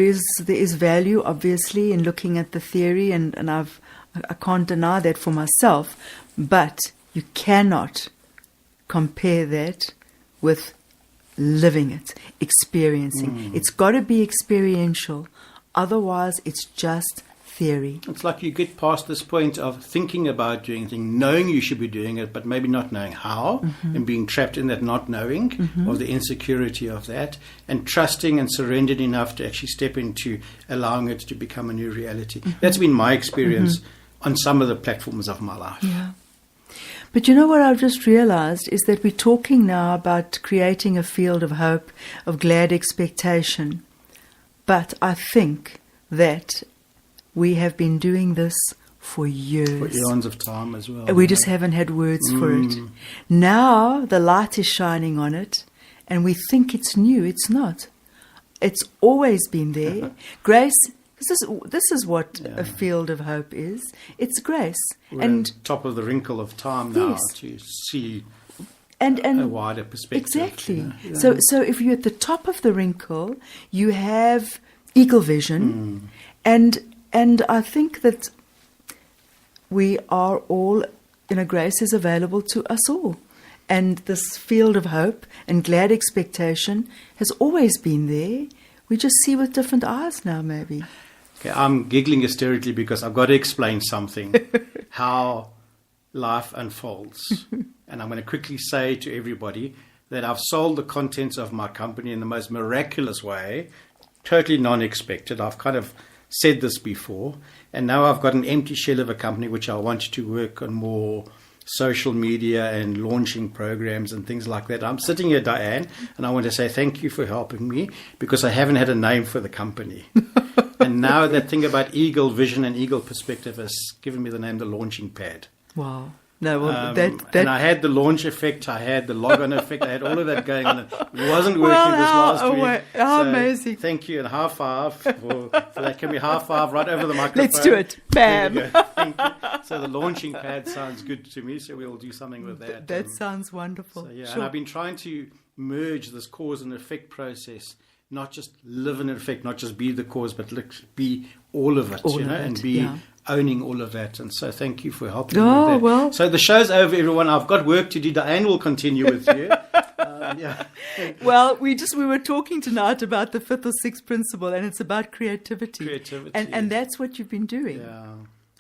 Speaker 5: is value, obviously, in looking at the theory, and I can't deny that for myself, but you cannot compare that with living it, experiencing. It's got to be experiential, otherwise it's just theory.
Speaker 2: It's like you get past this point of thinking about doing things, knowing you should be doing it, but maybe not knowing how, and being trapped in that not knowing, of the insecurity of that, and trusting and surrendered enough to actually step into allowing it to become a new reality. That's been my experience on some of the platforms of my life.
Speaker 5: Yeah. But you know what I've just realized is that we're talking now about creating a field of hope, of glad expectation. But I think that we have been doing this for years.
Speaker 2: For eons of time as well.
Speaker 5: We just haven't had words for it. Now the light is shining on it, and we think it's new. It's not. It's always been there. Grace, this is what a field of hope is. It's grace.
Speaker 2: We're
Speaker 5: and
Speaker 2: on top of the wrinkle of time now to see
Speaker 5: and
Speaker 2: a wider perspective.
Speaker 5: Exactly. So if you're at the top of the wrinkle, you have eagle vision, and I think that we are all, grace is available to us all. And this field of hope and glad expectation has always been there. We just see with different eyes now, maybe.
Speaker 2: Okay, I'm giggling hysterically because I've got to explain something, how life unfolds. And I'm going to quickly say to everybody that I've sold the contents of my company in the most miraculous way, totally non-expected. I've kind of said this before, and now I've got an empty shell of a company which I want to work on more social media and launching programs and things like that. I'm sitting here, Diane, and I want to say thank you for helping me, because I haven't had a name for the company. And now that thing about eagle vision and eagle perspective has given me the name The Launching Pad.
Speaker 5: Wow. No, well,
Speaker 2: And I had the launch effect, I had the log-on effect, I had all of that going on. It wasn't working this last week.
Speaker 5: How
Speaker 2: So
Speaker 5: amazing.
Speaker 2: Thank you, and high five for that. Can we high five right over the microphone?
Speaker 5: Let's do it. Bam.
Speaker 2: There we go. Thank you. So the launching pad sounds good to me, so we'll do something with that.
Speaker 5: That sounds wonderful.
Speaker 2: So, yeah,
Speaker 5: Sure.
Speaker 2: and I've been trying to merge this cause and effect process, not just live in effect, not just be the cause, but be all of it, and be owning all of that. And so thank you for helping me with that.
Speaker 5: Well.
Speaker 2: So the show's over, everyone. I've got work to do. Diane will continue with you.
Speaker 5: Well, we were talking tonight about the fifth or sixth principle, and it's about creativity. And that's what you've been doing.
Speaker 2: Yeah.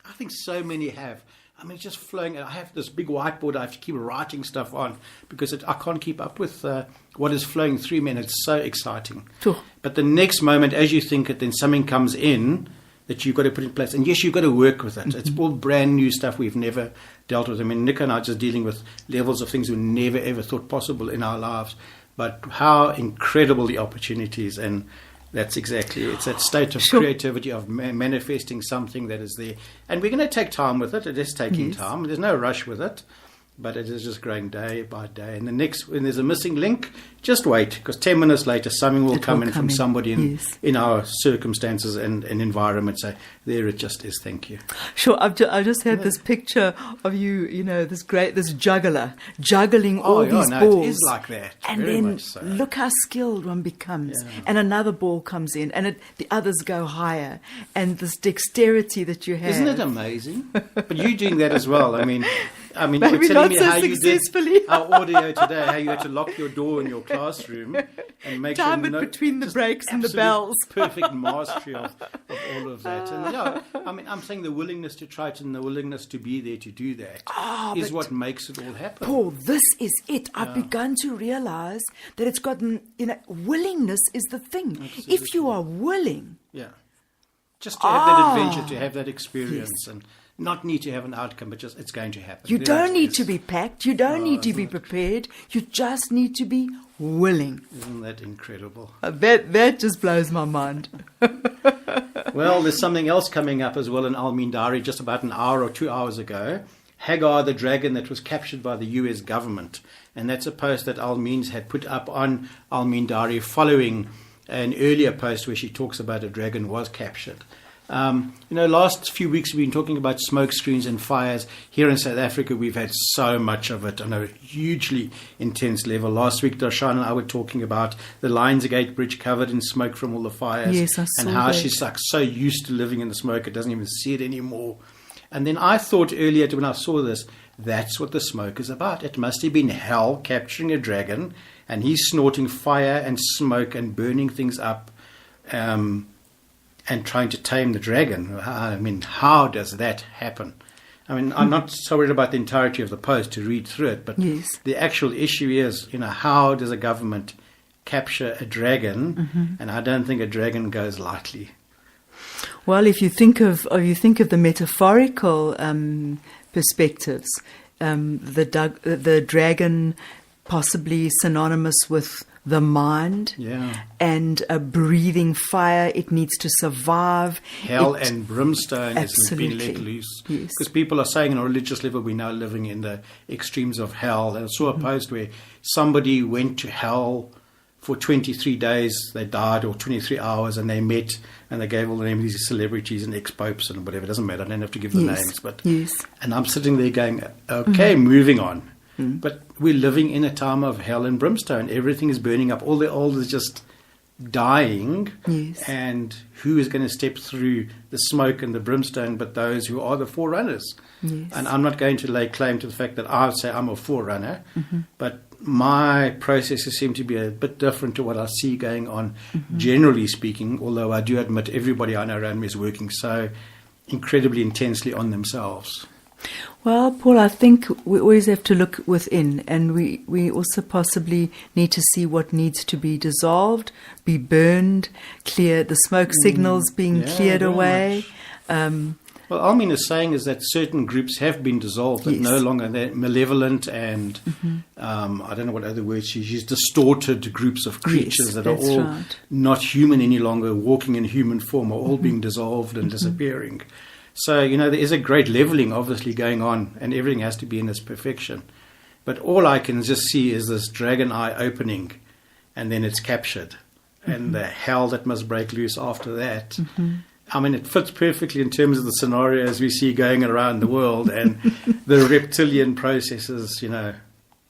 Speaker 2: I think so many have. I mean, it's just flowing. I have this big whiteboard I have to keep writing stuff on because I can't keep up with what is flowing through me, and it's so exciting.
Speaker 5: Sure.
Speaker 2: But the next moment, as you think it, then something comes in that you've got to put in place. And yes, you've got to work with it. It's all brand new stuff we've never dealt with. I mean, Nick and I are just dealing with levels of things we never, ever thought possible in our lives. But how incredible the opportunities, and that's exactly, it's that state of creativity of manifesting something that is there. And we're going to take time with it. It is taking time. There's no rush with it. But it is just growing day by day. And when there's a missing link, just wait, because 10 minutes later, something will come in from somebody in our circumstances and environment. Say, there it just is. Thank you.
Speaker 5: Sure. I just had this picture of you, this juggler, juggling all these balls.
Speaker 2: It is like that.
Speaker 5: And
Speaker 2: very
Speaker 5: then
Speaker 2: much so.
Speaker 5: Look how skilled one becomes.
Speaker 2: Yeah.
Speaker 5: And another ball comes in, and the others go higher. And this dexterity that you have.
Speaker 2: Isn't it amazing? But you're doing that as well. I mean,
Speaker 5: Maybe
Speaker 2: you're telling me
Speaker 5: not so
Speaker 2: how
Speaker 5: successfully.
Speaker 2: You did our audio today, how you had to lock your door in your classroom and make
Speaker 5: time it between the breaks and the bells.
Speaker 2: Perfect mastery of all of that. And I'm saying the willingness to try it and the willingness to be there to do that is what makes it all happen.
Speaker 5: Paul, this is it. I've begun to realize that it's gotten, willingness is the thing.
Speaker 2: Absolutely.
Speaker 5: If you are willing.
Speaker 2: Yeah. Just to have that adventure, to have that experience and not need to have an outcome, but just it's going to happen.
Speaker 5: You don't need to be packed. You don't need to be prepared. You just need to be willing.
Speaker 2: Isn't that incredible?
Speaker 5: That just blows my mind.
Speaker 2: Well, there's something else coming up as well in Al Mindari just about an hour or 2 hours ago. Hagar the dragon that was captured by the US government. And that's a post that Al Means had put up on Al Mindari following an earlier post where she talks about a dragon was captured. Last few weeks we've been talking about smoke screens and fires. Here in South Africa, we've had so much of it on a hugely intense level. Last week, Darshan and I were talking about the Lionsgate Bridge covered in smoke from all the fires.
Speaker 5: Yes, I saw
Speaker 2: and how
Speaker 5: that.
Speaker 2: she's like so used to living in the smoke, it doesn't even see it anymore. And then I thought earlier when I saw this, that's what the smoke is about. It must have been hell capturing a dragon, and he's snorting fire and smoke and burning things up, and trying to tame the dragon. I mean, how does that happen? I mean, I'm not so worried about the entirety of the post to read through it, but
Speaker 5: Yes.
Speaker 2: the actual issue is, how does a government capture a dragon? And I don't think a dragon goes lightly.
Speaker 5: Well, if you think of the metaphorical perspectives, the dragon possibly synonymous with the mind, and a breathing fire. It needs to survive.
Speaker 2: Hell and brimstone has been let
Speaker 5: Absolutely.
Speaker 2: loose.
Speaker 5: Yes.
Speaker 2: Because people are saying on a religious level we're now living in the extremes of hell. And I saw a post where somebody went to hell for 23 days, they died, or 23 hours, and they met, and they gave all the names of these celebrities and ex-popes and whatever. It doesn't matter. I don't have to give the
Speaker 5: Yes.
Speaker 2: names. But
Speaker 5: Yes.
Speaker 2: And I'm sitting there going, okay, moving on. But we're living in a time of hell and brimstone. Everything is burning up. All the old is just dying.
Speaker 5: Yes.
Speaker 2: And who is going to step through the smoke and the brimstone but those who are the forerunners?
Speaker 5: Yes.
Speaker 2: And I'm not going to lay claim to the fact that I would say I'm a forerunner, but my processes seem to be a bit different to what I see going on, generally speaking, although I do admit everybody I know around me is working so incredibly intensely on themselves.
Speaker 5: Well, Paul, I think we always have to look within, and we also possibly need to see what needs to be dissolved, be burned, clear, the smoke signals being cleared
Speaker 2: very
Speaker 5: away.
Speaker 2: Well, Almin is saying is that certain groups have been dissolved, that
Speaker 5: Yes.
Speaker 2: no longer they're malevolent and I don't know what other words she's used, distorted groups of creatures
Speaker 5: Yes,
Speaker 2: that are
Speaker 5: that's
Speaker 2: all
Speaker 5: right.
Speaker 2: not human any longer, walking in human form, are all being dissolved and disappearing. So, there is a great leveling obviously going on, and everything has to be in its perfection. But all I can just see is this dragon eye opening, and then it's captured. And the hell that must break loose after that. I mean, it fits perfectly in terms of the scenarios we see going around the world and the reptilian processes,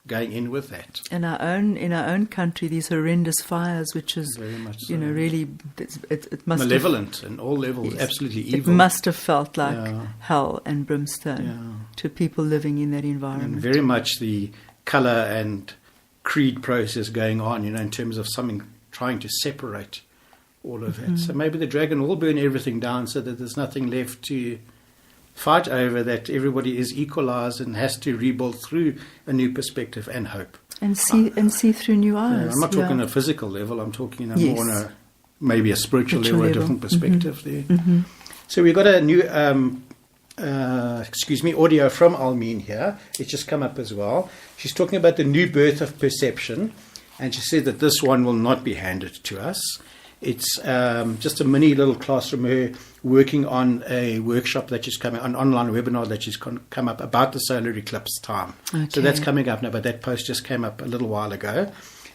Speaker 2: going in with that.
Speaker 5: In our own country, these horrendous fires, which is,
Speaker 2: Very much so.
Speaker 5: really, it must
Speaker 2: Malevolent in all levels,
Speaker 5: Yes.
Speaker 2: absolutely
Speaker 5: It
Speaker 2: evil.
Speaker 5: must have felt like
Speaker 2: Yeah.
Speaker 5: hell and brimstone to people living in that
Speaker 2: And
Speaker 5: environment.
Speaker 2: very much the colour and creed process going on, in terms of something trying to separate all of that. So maybe the dragon will burn everything down so that there's nothing left to fight over, that everybody is equalized and has to rebuild through a new perspective and hope.
Speaker 5: And see through new eyes.
Speaker 2: I'm not talking on a physical level, I'm talking
Speaker 5: Yes.
Speaker 2: more on maybe a spiritual level,
Speaker 5: Spiritual
Speaker 2: a
Speaker 5: level.
Speaker 2: different perspective there. So we've got a new audio from Almin here. It's just come up as well. She's talking about the new birth of perception, and she said that this one will not be handed to us. It's just a mini little class from her working on a workshop that she's coming, an online webinar that she's come up about the solar eclipse time.
Speaker 5: Okay.
Speaker 2: So that's coming up now, but that post just came up a little while ago.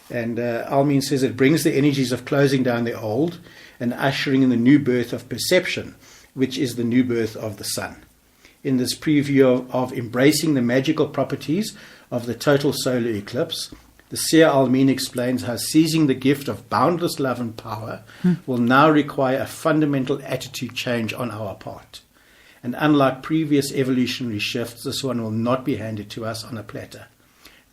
Speaker 2: And Almin says it brings the energies of closing down the old and ushering in the new birth of perception, which is the new birth of the sun. In this preview of embracing the magical properties of the total solar eclipse, the seer Almin explains how seizing the gift of boundless love and power will now require a fundamental attitude change on our part. And unlike previous evolutionary shifts, this one will not be handed to us on a platter.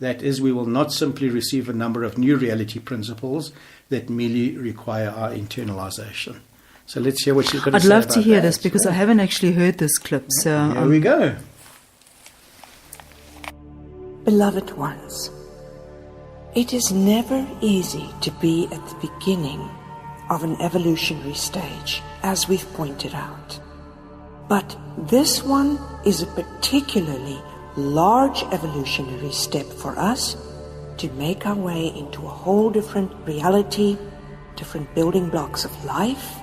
Speaker 2: That is, we will not simply receive a number of new reality principles that merely require our internalization. So let's hear what she's going to
Speaker 5: I'd
Speaker 2: say
Speaker 5: love
Speaker 2: about
Speaker 5: to hear
Speaker 2: that.
Speaker 5: this because I haven't actually heard this clip. So
Speaker 2: Here we go.
Speaker 8: Beloved ones, it is never easy to be at the beginning of an evolutionary stage, as we've pointed out. But this one is a particularly large evolutionary step for us to make our way into a whole different reality, different building blocks of life,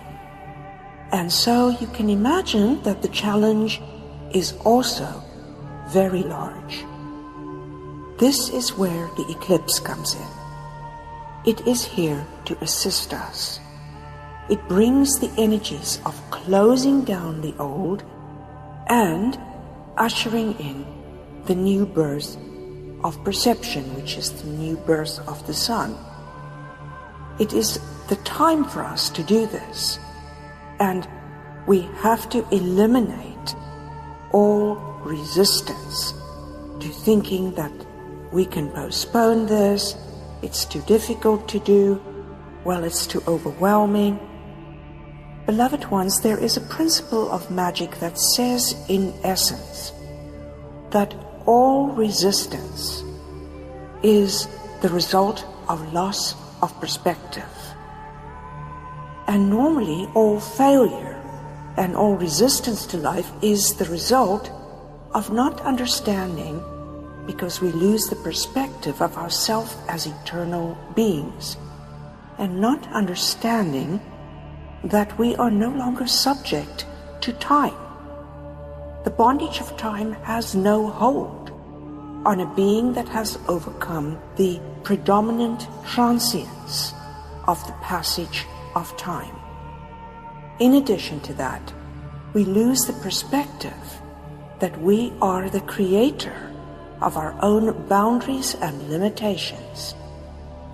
Speaker 8: And so you can imagine that the challenge is also very large. This is where the eclipse comes in. It is here to assist us. It brings the energies of closing down the old and ushering in the new birth of perception, which is the new birth of the sun. It is the time for us to do this, and we have to eliminate all resistance to thinking that we can postpone this, it's too difficult to do, well, it's too overwhelming. Beloved ones, there is a principle of magic that says in essence that all resistance is the result of loss of perspective. And normally all failure and all resistance to life is the result of not understanding, because we lose the perspective of ourselves as eternal beings, and not understanding that we are no longer subject to time. The bondage of time has no hold on a being that has overcome the predominant transience of the passage of time. In addition to that, we lose the perspective that we are the creator of our own boundaries and limitations,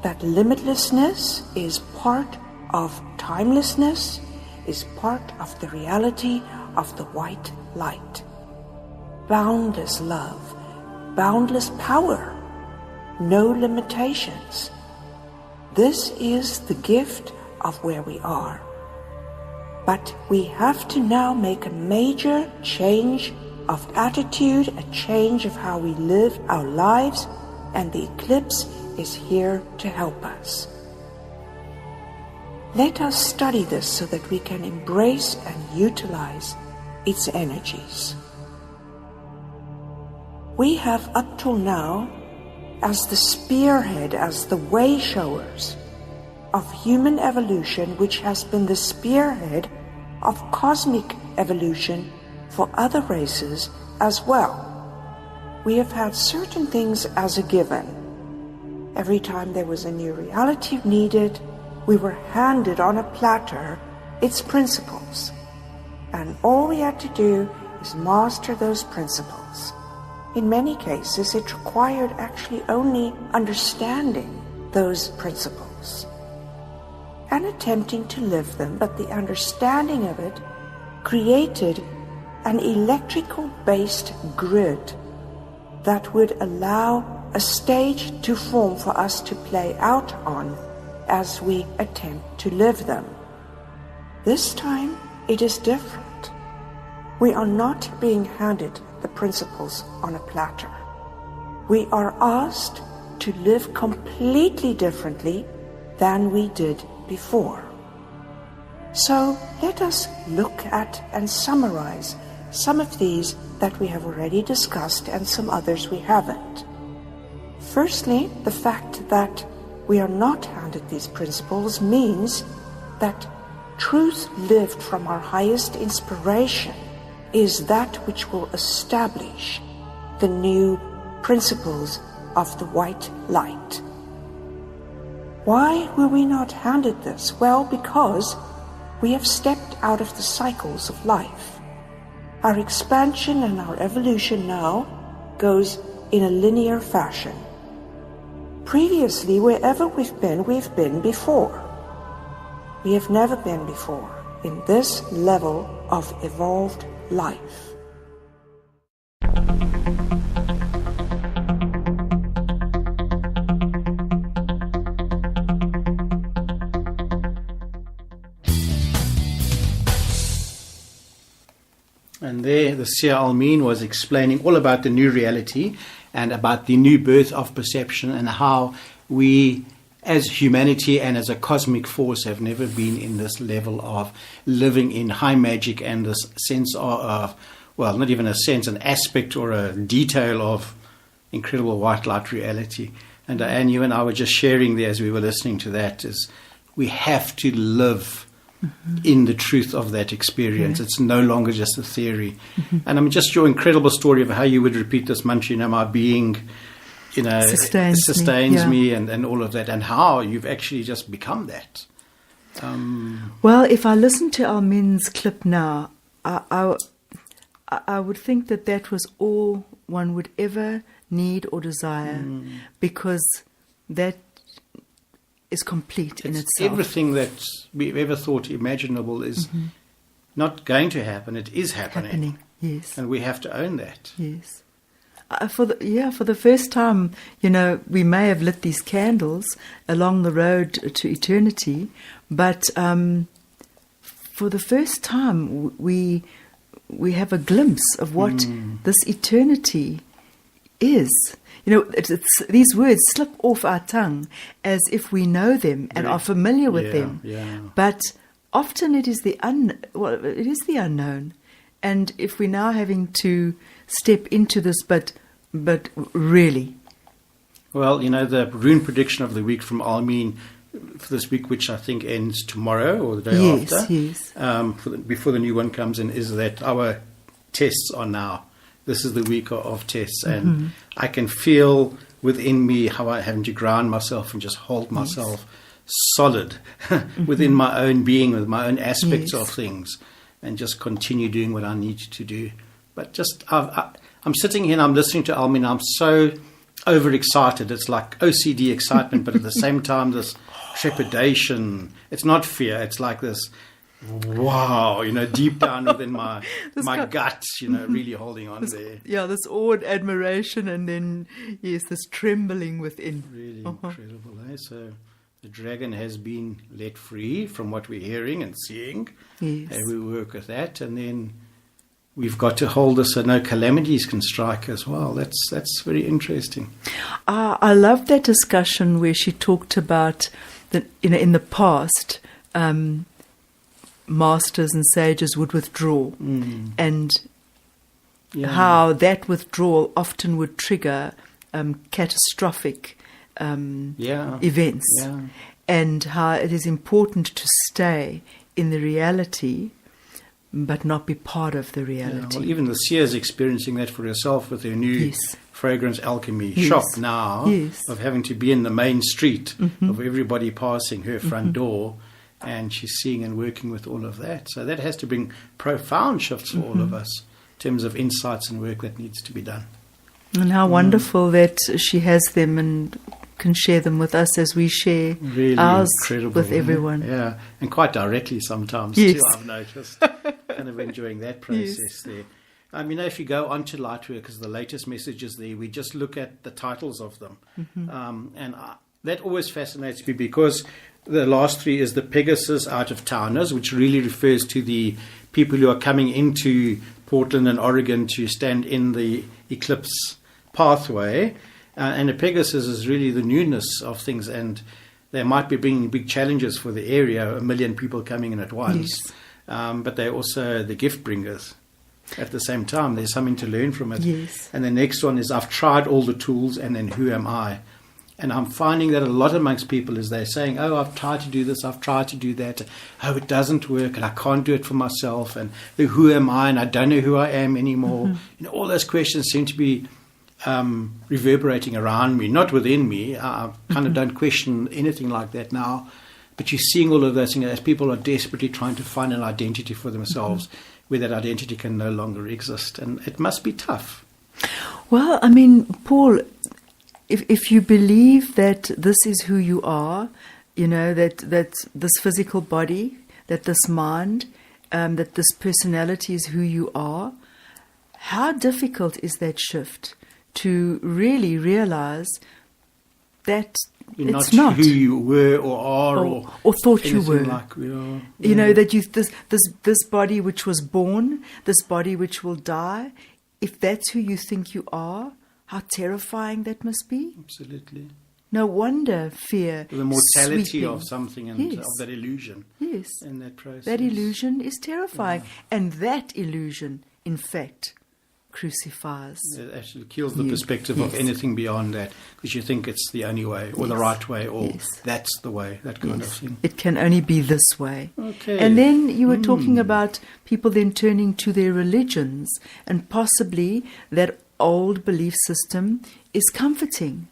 Speaker 8: that limitlessness is part of timelessness, is part of the reality of the white light. Boundless love, boundless power, no limitations. This is the gift of where we are. But we have to now make a major change of attitude, a change of how we live our lives, and the eclipse is here to help us. Let us study this so that we can embrace and utilize its energies. We have up till now, as the spearhead, as the way showers of human evolution, which has been the spearhead of cosmic evolution for other races as well. We have had certain things as a given. Every time there was a new reality needed, we were handed on a platter its principles. And all we had to do is master those principles. In many cases, it required actually only understanding those principles and attempting to live them, but the understanding of it created an electrical-based grid that would allow a stage to form for us to play out on as we attempt to live them. This time, it is different. We are not being handed the principles on a platter. We are asked to live completely differently than we did before. So let us look at and summarize some of these that we have already discussed and some others we haven't. Firstly, the fact that we are not handed these principles means that truth lived from our highest inspiration is that which will establish the new principles of the white light. Why were we not handed this? Well, because we have stepped out of the cycles of life. Our expansion and our evolution now goes in a linear fashion. Previously, wherever we've been before. We have never been before in this level of evolved life.
Speaker 2: And there, the Seer Almin was explaining all about the new reality and about the new birth of perception and how we, as humanity and as a cosmic force, have never been in this level of living in high magic and this sense of, well, not even a sense, an aspect or a detail of incredible white light reality. And Diane, you and I were just sharing there as we were listening to that, is we have to live in the truth of that experience. It's no longer just a theory. And I mean, just your incredible story of how you would repeat this mantra, my being, sustains me and all of that, and how you've actually just become that.
Speaker 4: Well, if I listen to Almin's clip now, I would think that was all one would ever need or desire, because that is complete in itself.
Speaker 2: Everything that we've ever thought imaginable is not going to happen. It is happening.
Speaker 4: Yes.
Speaker 2: And we have to own that.
Speaker 4: Yes. For the first time, we may have lit these candles along the road to eternity, but for the first time, we have a glimpse of what this eternity is. These words slip off our tongue as if we know them and are familiar with them.
Speaker 2: Yeah.
Speaker 4: But often it is the unknown. And if we're now having to step into this, but really.
Speaker 2: Well, the rune prediction of the week from Almin for this week, which I think ends tomorrow or the day after.
Speaker 4: Yes.
Speaker 2: Before the new one comes in, is that our tests are now. This is the week of tests, and I can feel within me how I'm having to ground myself and just hold myself solid within my own being, with my own aspects of things, and just continue doing what I need to do. But just, I'm sitting here and I'm listening to Almin. I'm so overexcited. It's like OCD excitement, but at the same time, this trepidation. It's not fear. It's like this, wow, deep down within my gut, really holding on there.
Speaker 4: Yeah, this awed admiration, and then, this trembling within.
Speaker 2: Really incredible, eh? So the dragon has been let free from what we're hearing and seeing.
Speaker 4: Yes.
Speaker 2: And we work with that, and then we've got to hold this so no calamities can strike as well. That's very interesting.
Speaker 4: I love that discussion where she talked about that, in the past, masters and sages would withdraw, and how that withdrawal often would trigger catastrophic events, and how it is important to stay in the reality but not be part of the reality.
Speaker 2: Well, even the seer's experiencing that for herself with her new fragrance alchemy shop now, of having to be in the main street of everybody passing her front door, and she's seeing and working with all of that. So that has to bring profound shifts for all of us in terms of insights and work that needs to be done.
Speaker 4: And how wonderful that she has them and can share them with us as we share ours with everyone.
Speaker 2: Yeah, and quite directly sometimes too, I've noticed. Kind of enjoying that process there. If you go onto Lightworkers, the latest messages there, we just look at the titles of them. And that always fascinates me, because the last three is the Pegasus out-of-towners, which really refers to the people who are coming into Portland and Oregon to stand in the eclipse pathway. And the Pegasus is really the newness of things, and they might be bringing big challenges for the area, 1 million people coming in at once. But they're also the gift bringers at the same time. There's something to learn from it. And the next one is, I've tried all the tools, and then who am I? And I'm finding that a lot amongst people is they're saying, I've tried to do this, I've tried to do that. It doesn't work, and I can't do it for myself. And who am I? And I don't know who I am anymore. All those questions seem to be reverberating around me, not within me. I kind of don't question anything like that now. But you're seeing all of those things as people are desperately trying to find an identity for themselves, where that identity can no longer exist. And it must be tough.
Speaker 4: Well, Paul, if you believe that this is who you are, that this physical body, that this mind, that this personality is who you are, how difficult is that shift to really realize that it's not
Speaker 2: who you were or are
Speaker 4: or thought you were.
Speaker 2: Like we are.
Speaker 4: That this body which was born, this body which will die, if that's who you think you are, how terrifying that must be.
Speaker 2: Absolutely.
Speaker 4: No wonder fear.
Speaker 2: The mortality
Speaker 4: sweeping.
Speaker 2: Of something and of that illusion.
Speaker 4: Yes.
Speaker 2: In that process.
Speaker 4: That illusion is terrifying. And that illusion, in fact,
Speaker 5: crucifies.
Speaker 2: It actually kills the perspective of anything beyond that, because you think it's the only way or the right way or that's the way, that kind of thing.
Speaker 5: It can only be this way.
Speaker 2: Okay.
Speaker 5: And then you were talking about people then turning to their religions, and possibly that old belief system is comforting.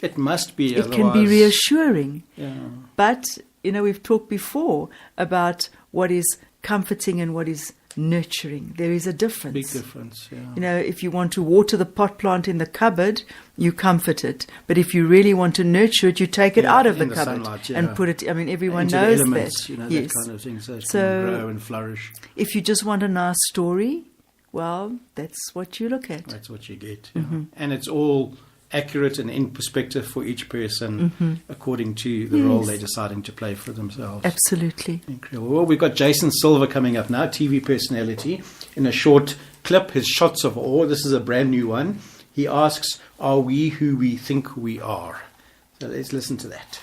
Speaker 2: It must be.
Speaker 5: It can be reassuring.
Speaker 2: Yeah.
Speaker 5: But, we've talked before about what is comforting and what is nurturing. There is a difference.
Speaker 2: Big difference, yeah.
Speaker 5: If you want to water the pot plant in the cupboard, you comfort it. But if you really want to nurture it, you take it out of the cupboard
Speaker 2: sunlight,
Speaker 5: and put it, everyone
Speaker 2: into
Speaker 5: knows
Speaker 2: the elements,
Speaker 5: that.
Speaker 2: that kind of thing, so it can grow and flourish.
Speaker 5: If you just want a nice story, well, that's what you look at.
Speaker 2: That's what you get. Yeah. And it's all accurate and in perspective for each person according to the role they're deciding to play for themselves.
Speaker 5: Absolutely.
Speaker 2: Incredible. Well, we've got Jason Silver coming up now, TV personality, in a short clip, his Shots of Awe. This is a brand new one. He asks, are we who we think we are? So let's listen to that.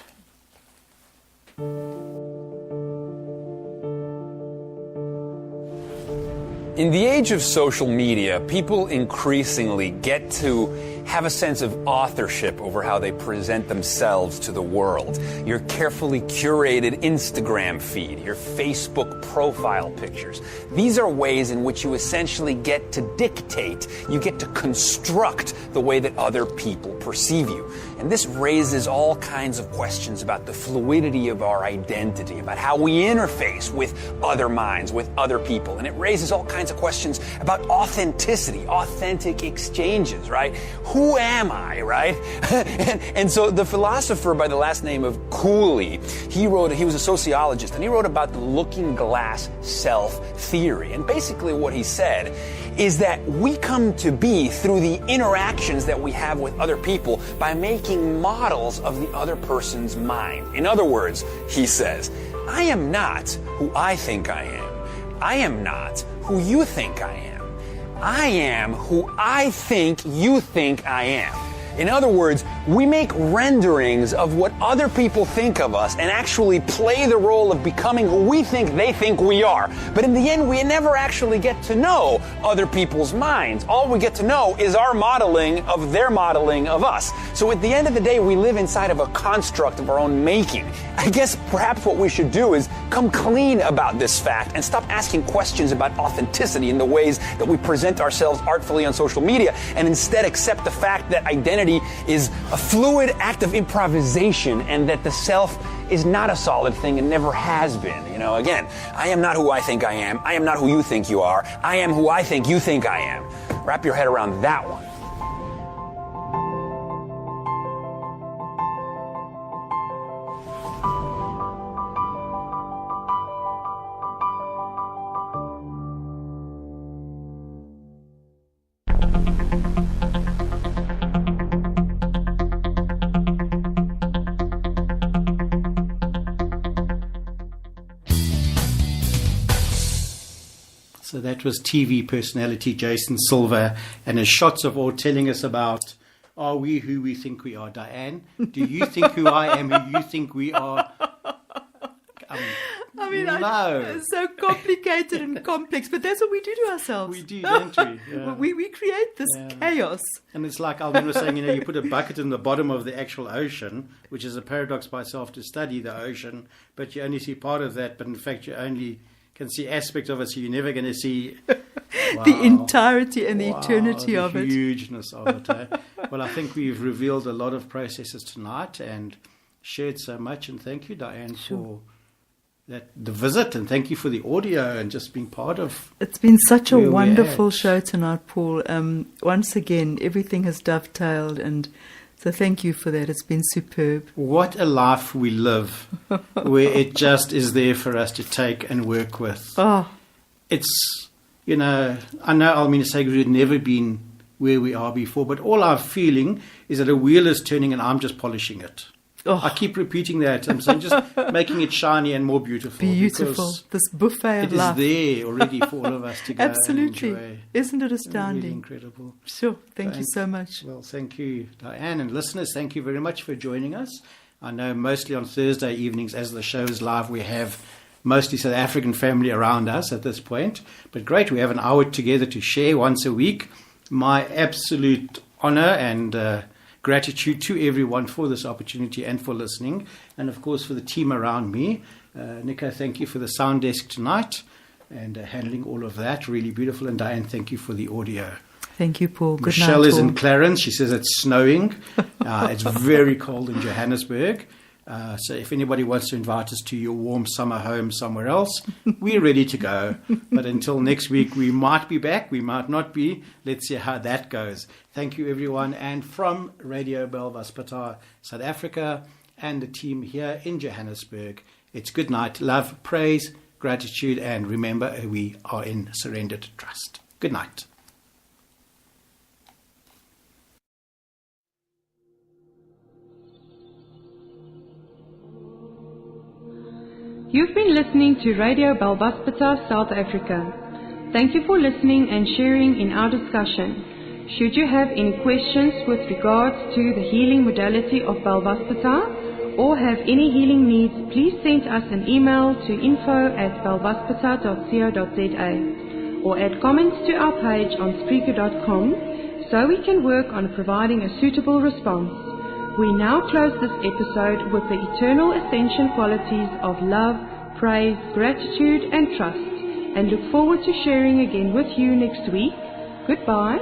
Speaker 9: In the age of social media, people increasingly get to have a sense of authorship over how they present themselves to the world. Your carefully curated Instagram feed, your Facebook profile pictures. These are ways in which you essentially get to dictate, you get to construct the way that other people perceive you. And this raises all kinds of questions about the fluidity of our identity, about how we interface with other minds, with other people. And it raises all kinds of questions about authenticity, authentic exchanges, right? Who am I, right? and so the philosopher by the last name of Cooley, he was a sociologist, and he wrote about the looking glass self theory. And basically what he said is that we come to be through the interactions that we have with other people by making models of the other person's mind. In other words, he says, I am not who I think I am. I am not who you think I am. I am who I think you think I am. In other words, we make renderings of what other people think of us and actually play the role of becoming who we think they think we are. But in the end, we never actually get to know other people's minds. All we get to know is our modeling of their modeling of us. So at the end of the day, we live inside of a construct of our own making. I guess perhaps what we should do is come clean about this fact and stop asking questions about authenticity in the ways that we present ourselves artfully on social media, and instead accept the fact that identity is a fluid act of improvisation and that the self is not a solid thing and never has been. Again, I am not who I think I am. I am not who you think you are. I am who I think you think I am. Wrap your head around that one.
Speaker 2: So that was TV personality Jason Silver and his Shots of Awe telling us about, are we who we think we are? Diane, do you think who I am who you think we are? No.
Speaker 5: It's so complicated and complex, but that's what we do to ourselves.
Speaker 2: We do, don't we? Yeah.
Speaker 5: We create this chaos.
Speaker 2: And it's like Alvin was saying, you put a bucket in the bottom of the actual ocean, which is a paradox by itself to study the ocean, but you only see part of that, but in fact you only can see aspects of it, so you're never going to see
Speaker 5: the entirety and the eternity of it.
Speaker 2: The hugeness of it. Well, I think we've revealed a lot of processes tonight and shared so much, and thank you, Diane, for the visit, and thank you for the audio and just being part of.
Speaker 5: It's been such a wonderful show tonight, Paul. Once again, everything has dovetailed, and so thank you for that. It's been superb.
Speaker 2: What a life we live, where it just is there for us to take and work with.
Speaker 5: Oh,
Speaker 2: it's, I know Almina Seger had never been where we are before, but all I'm feeling is that a wheel is turning and I'm just polishing it.
Speaker 5: Oh.
Speaker 2: I keep repeating that. I'm saying just making it shiny and more beautiful.
Speaker 5: Beautiful. This buffet of life.
Speaker 2: It is there already for all of us to go
Speaker 5: Absolutely.
Speaker 2: and enjoy.
Speaker 5: Isn't it astounding?
Speaker 2: Really incredible.
Speaker 5: Sure. Thank you so much.
Speaker 2: Well, thank you, Diane. And listeners, thank you very much for joining us. I know mostly on Thursday evenings as the show is live, we have mostly South African family around us at this point. But great, we have an hour together to share once a week. my absolute honor and gratitude to everyone for this opportunity and for listening, and of course for the team around me. Nico, thank you for the sound desk tonight and handling all of that. Really beautiful. And Diane, thank you for the audio.
Speaker 5: Thank you, Paul. Good
Speaker 2: Michelle
Speaker 5: night,
Speaker 2: is
Speaker 5: Paul.
Speaker 2: in Clarence. She says it's snowing. It's very cold in Johannesburg. So if anybody wants to invite us to your warm summer home somewhere else, we're ready to go. But until next week, we might be back. We might not be. Let's see how that goes. Thank you, everyone. And from Radio Belvaspatar, South Africa, and the team here in Johannesburg, it's good night, love, praise, gratitude, and remember, we are in surrendered trust. Good night.
Speaker 1: You've been listening to Radio Belvaspatar, South Africa. Thank you for listening and sharing in our discussion. Should you have any questions with regards to the healing modality of Belvaspatar or have any healing needs, please send us an email to info@belvaspatar.co.za or add comments to our page on Spreaker.com so we can work on providing a suitable response. We now close this episode with the eternal ascension qualities of love, praise, gratitude and trust, and look forward to sharing again with you next week. Goodbye.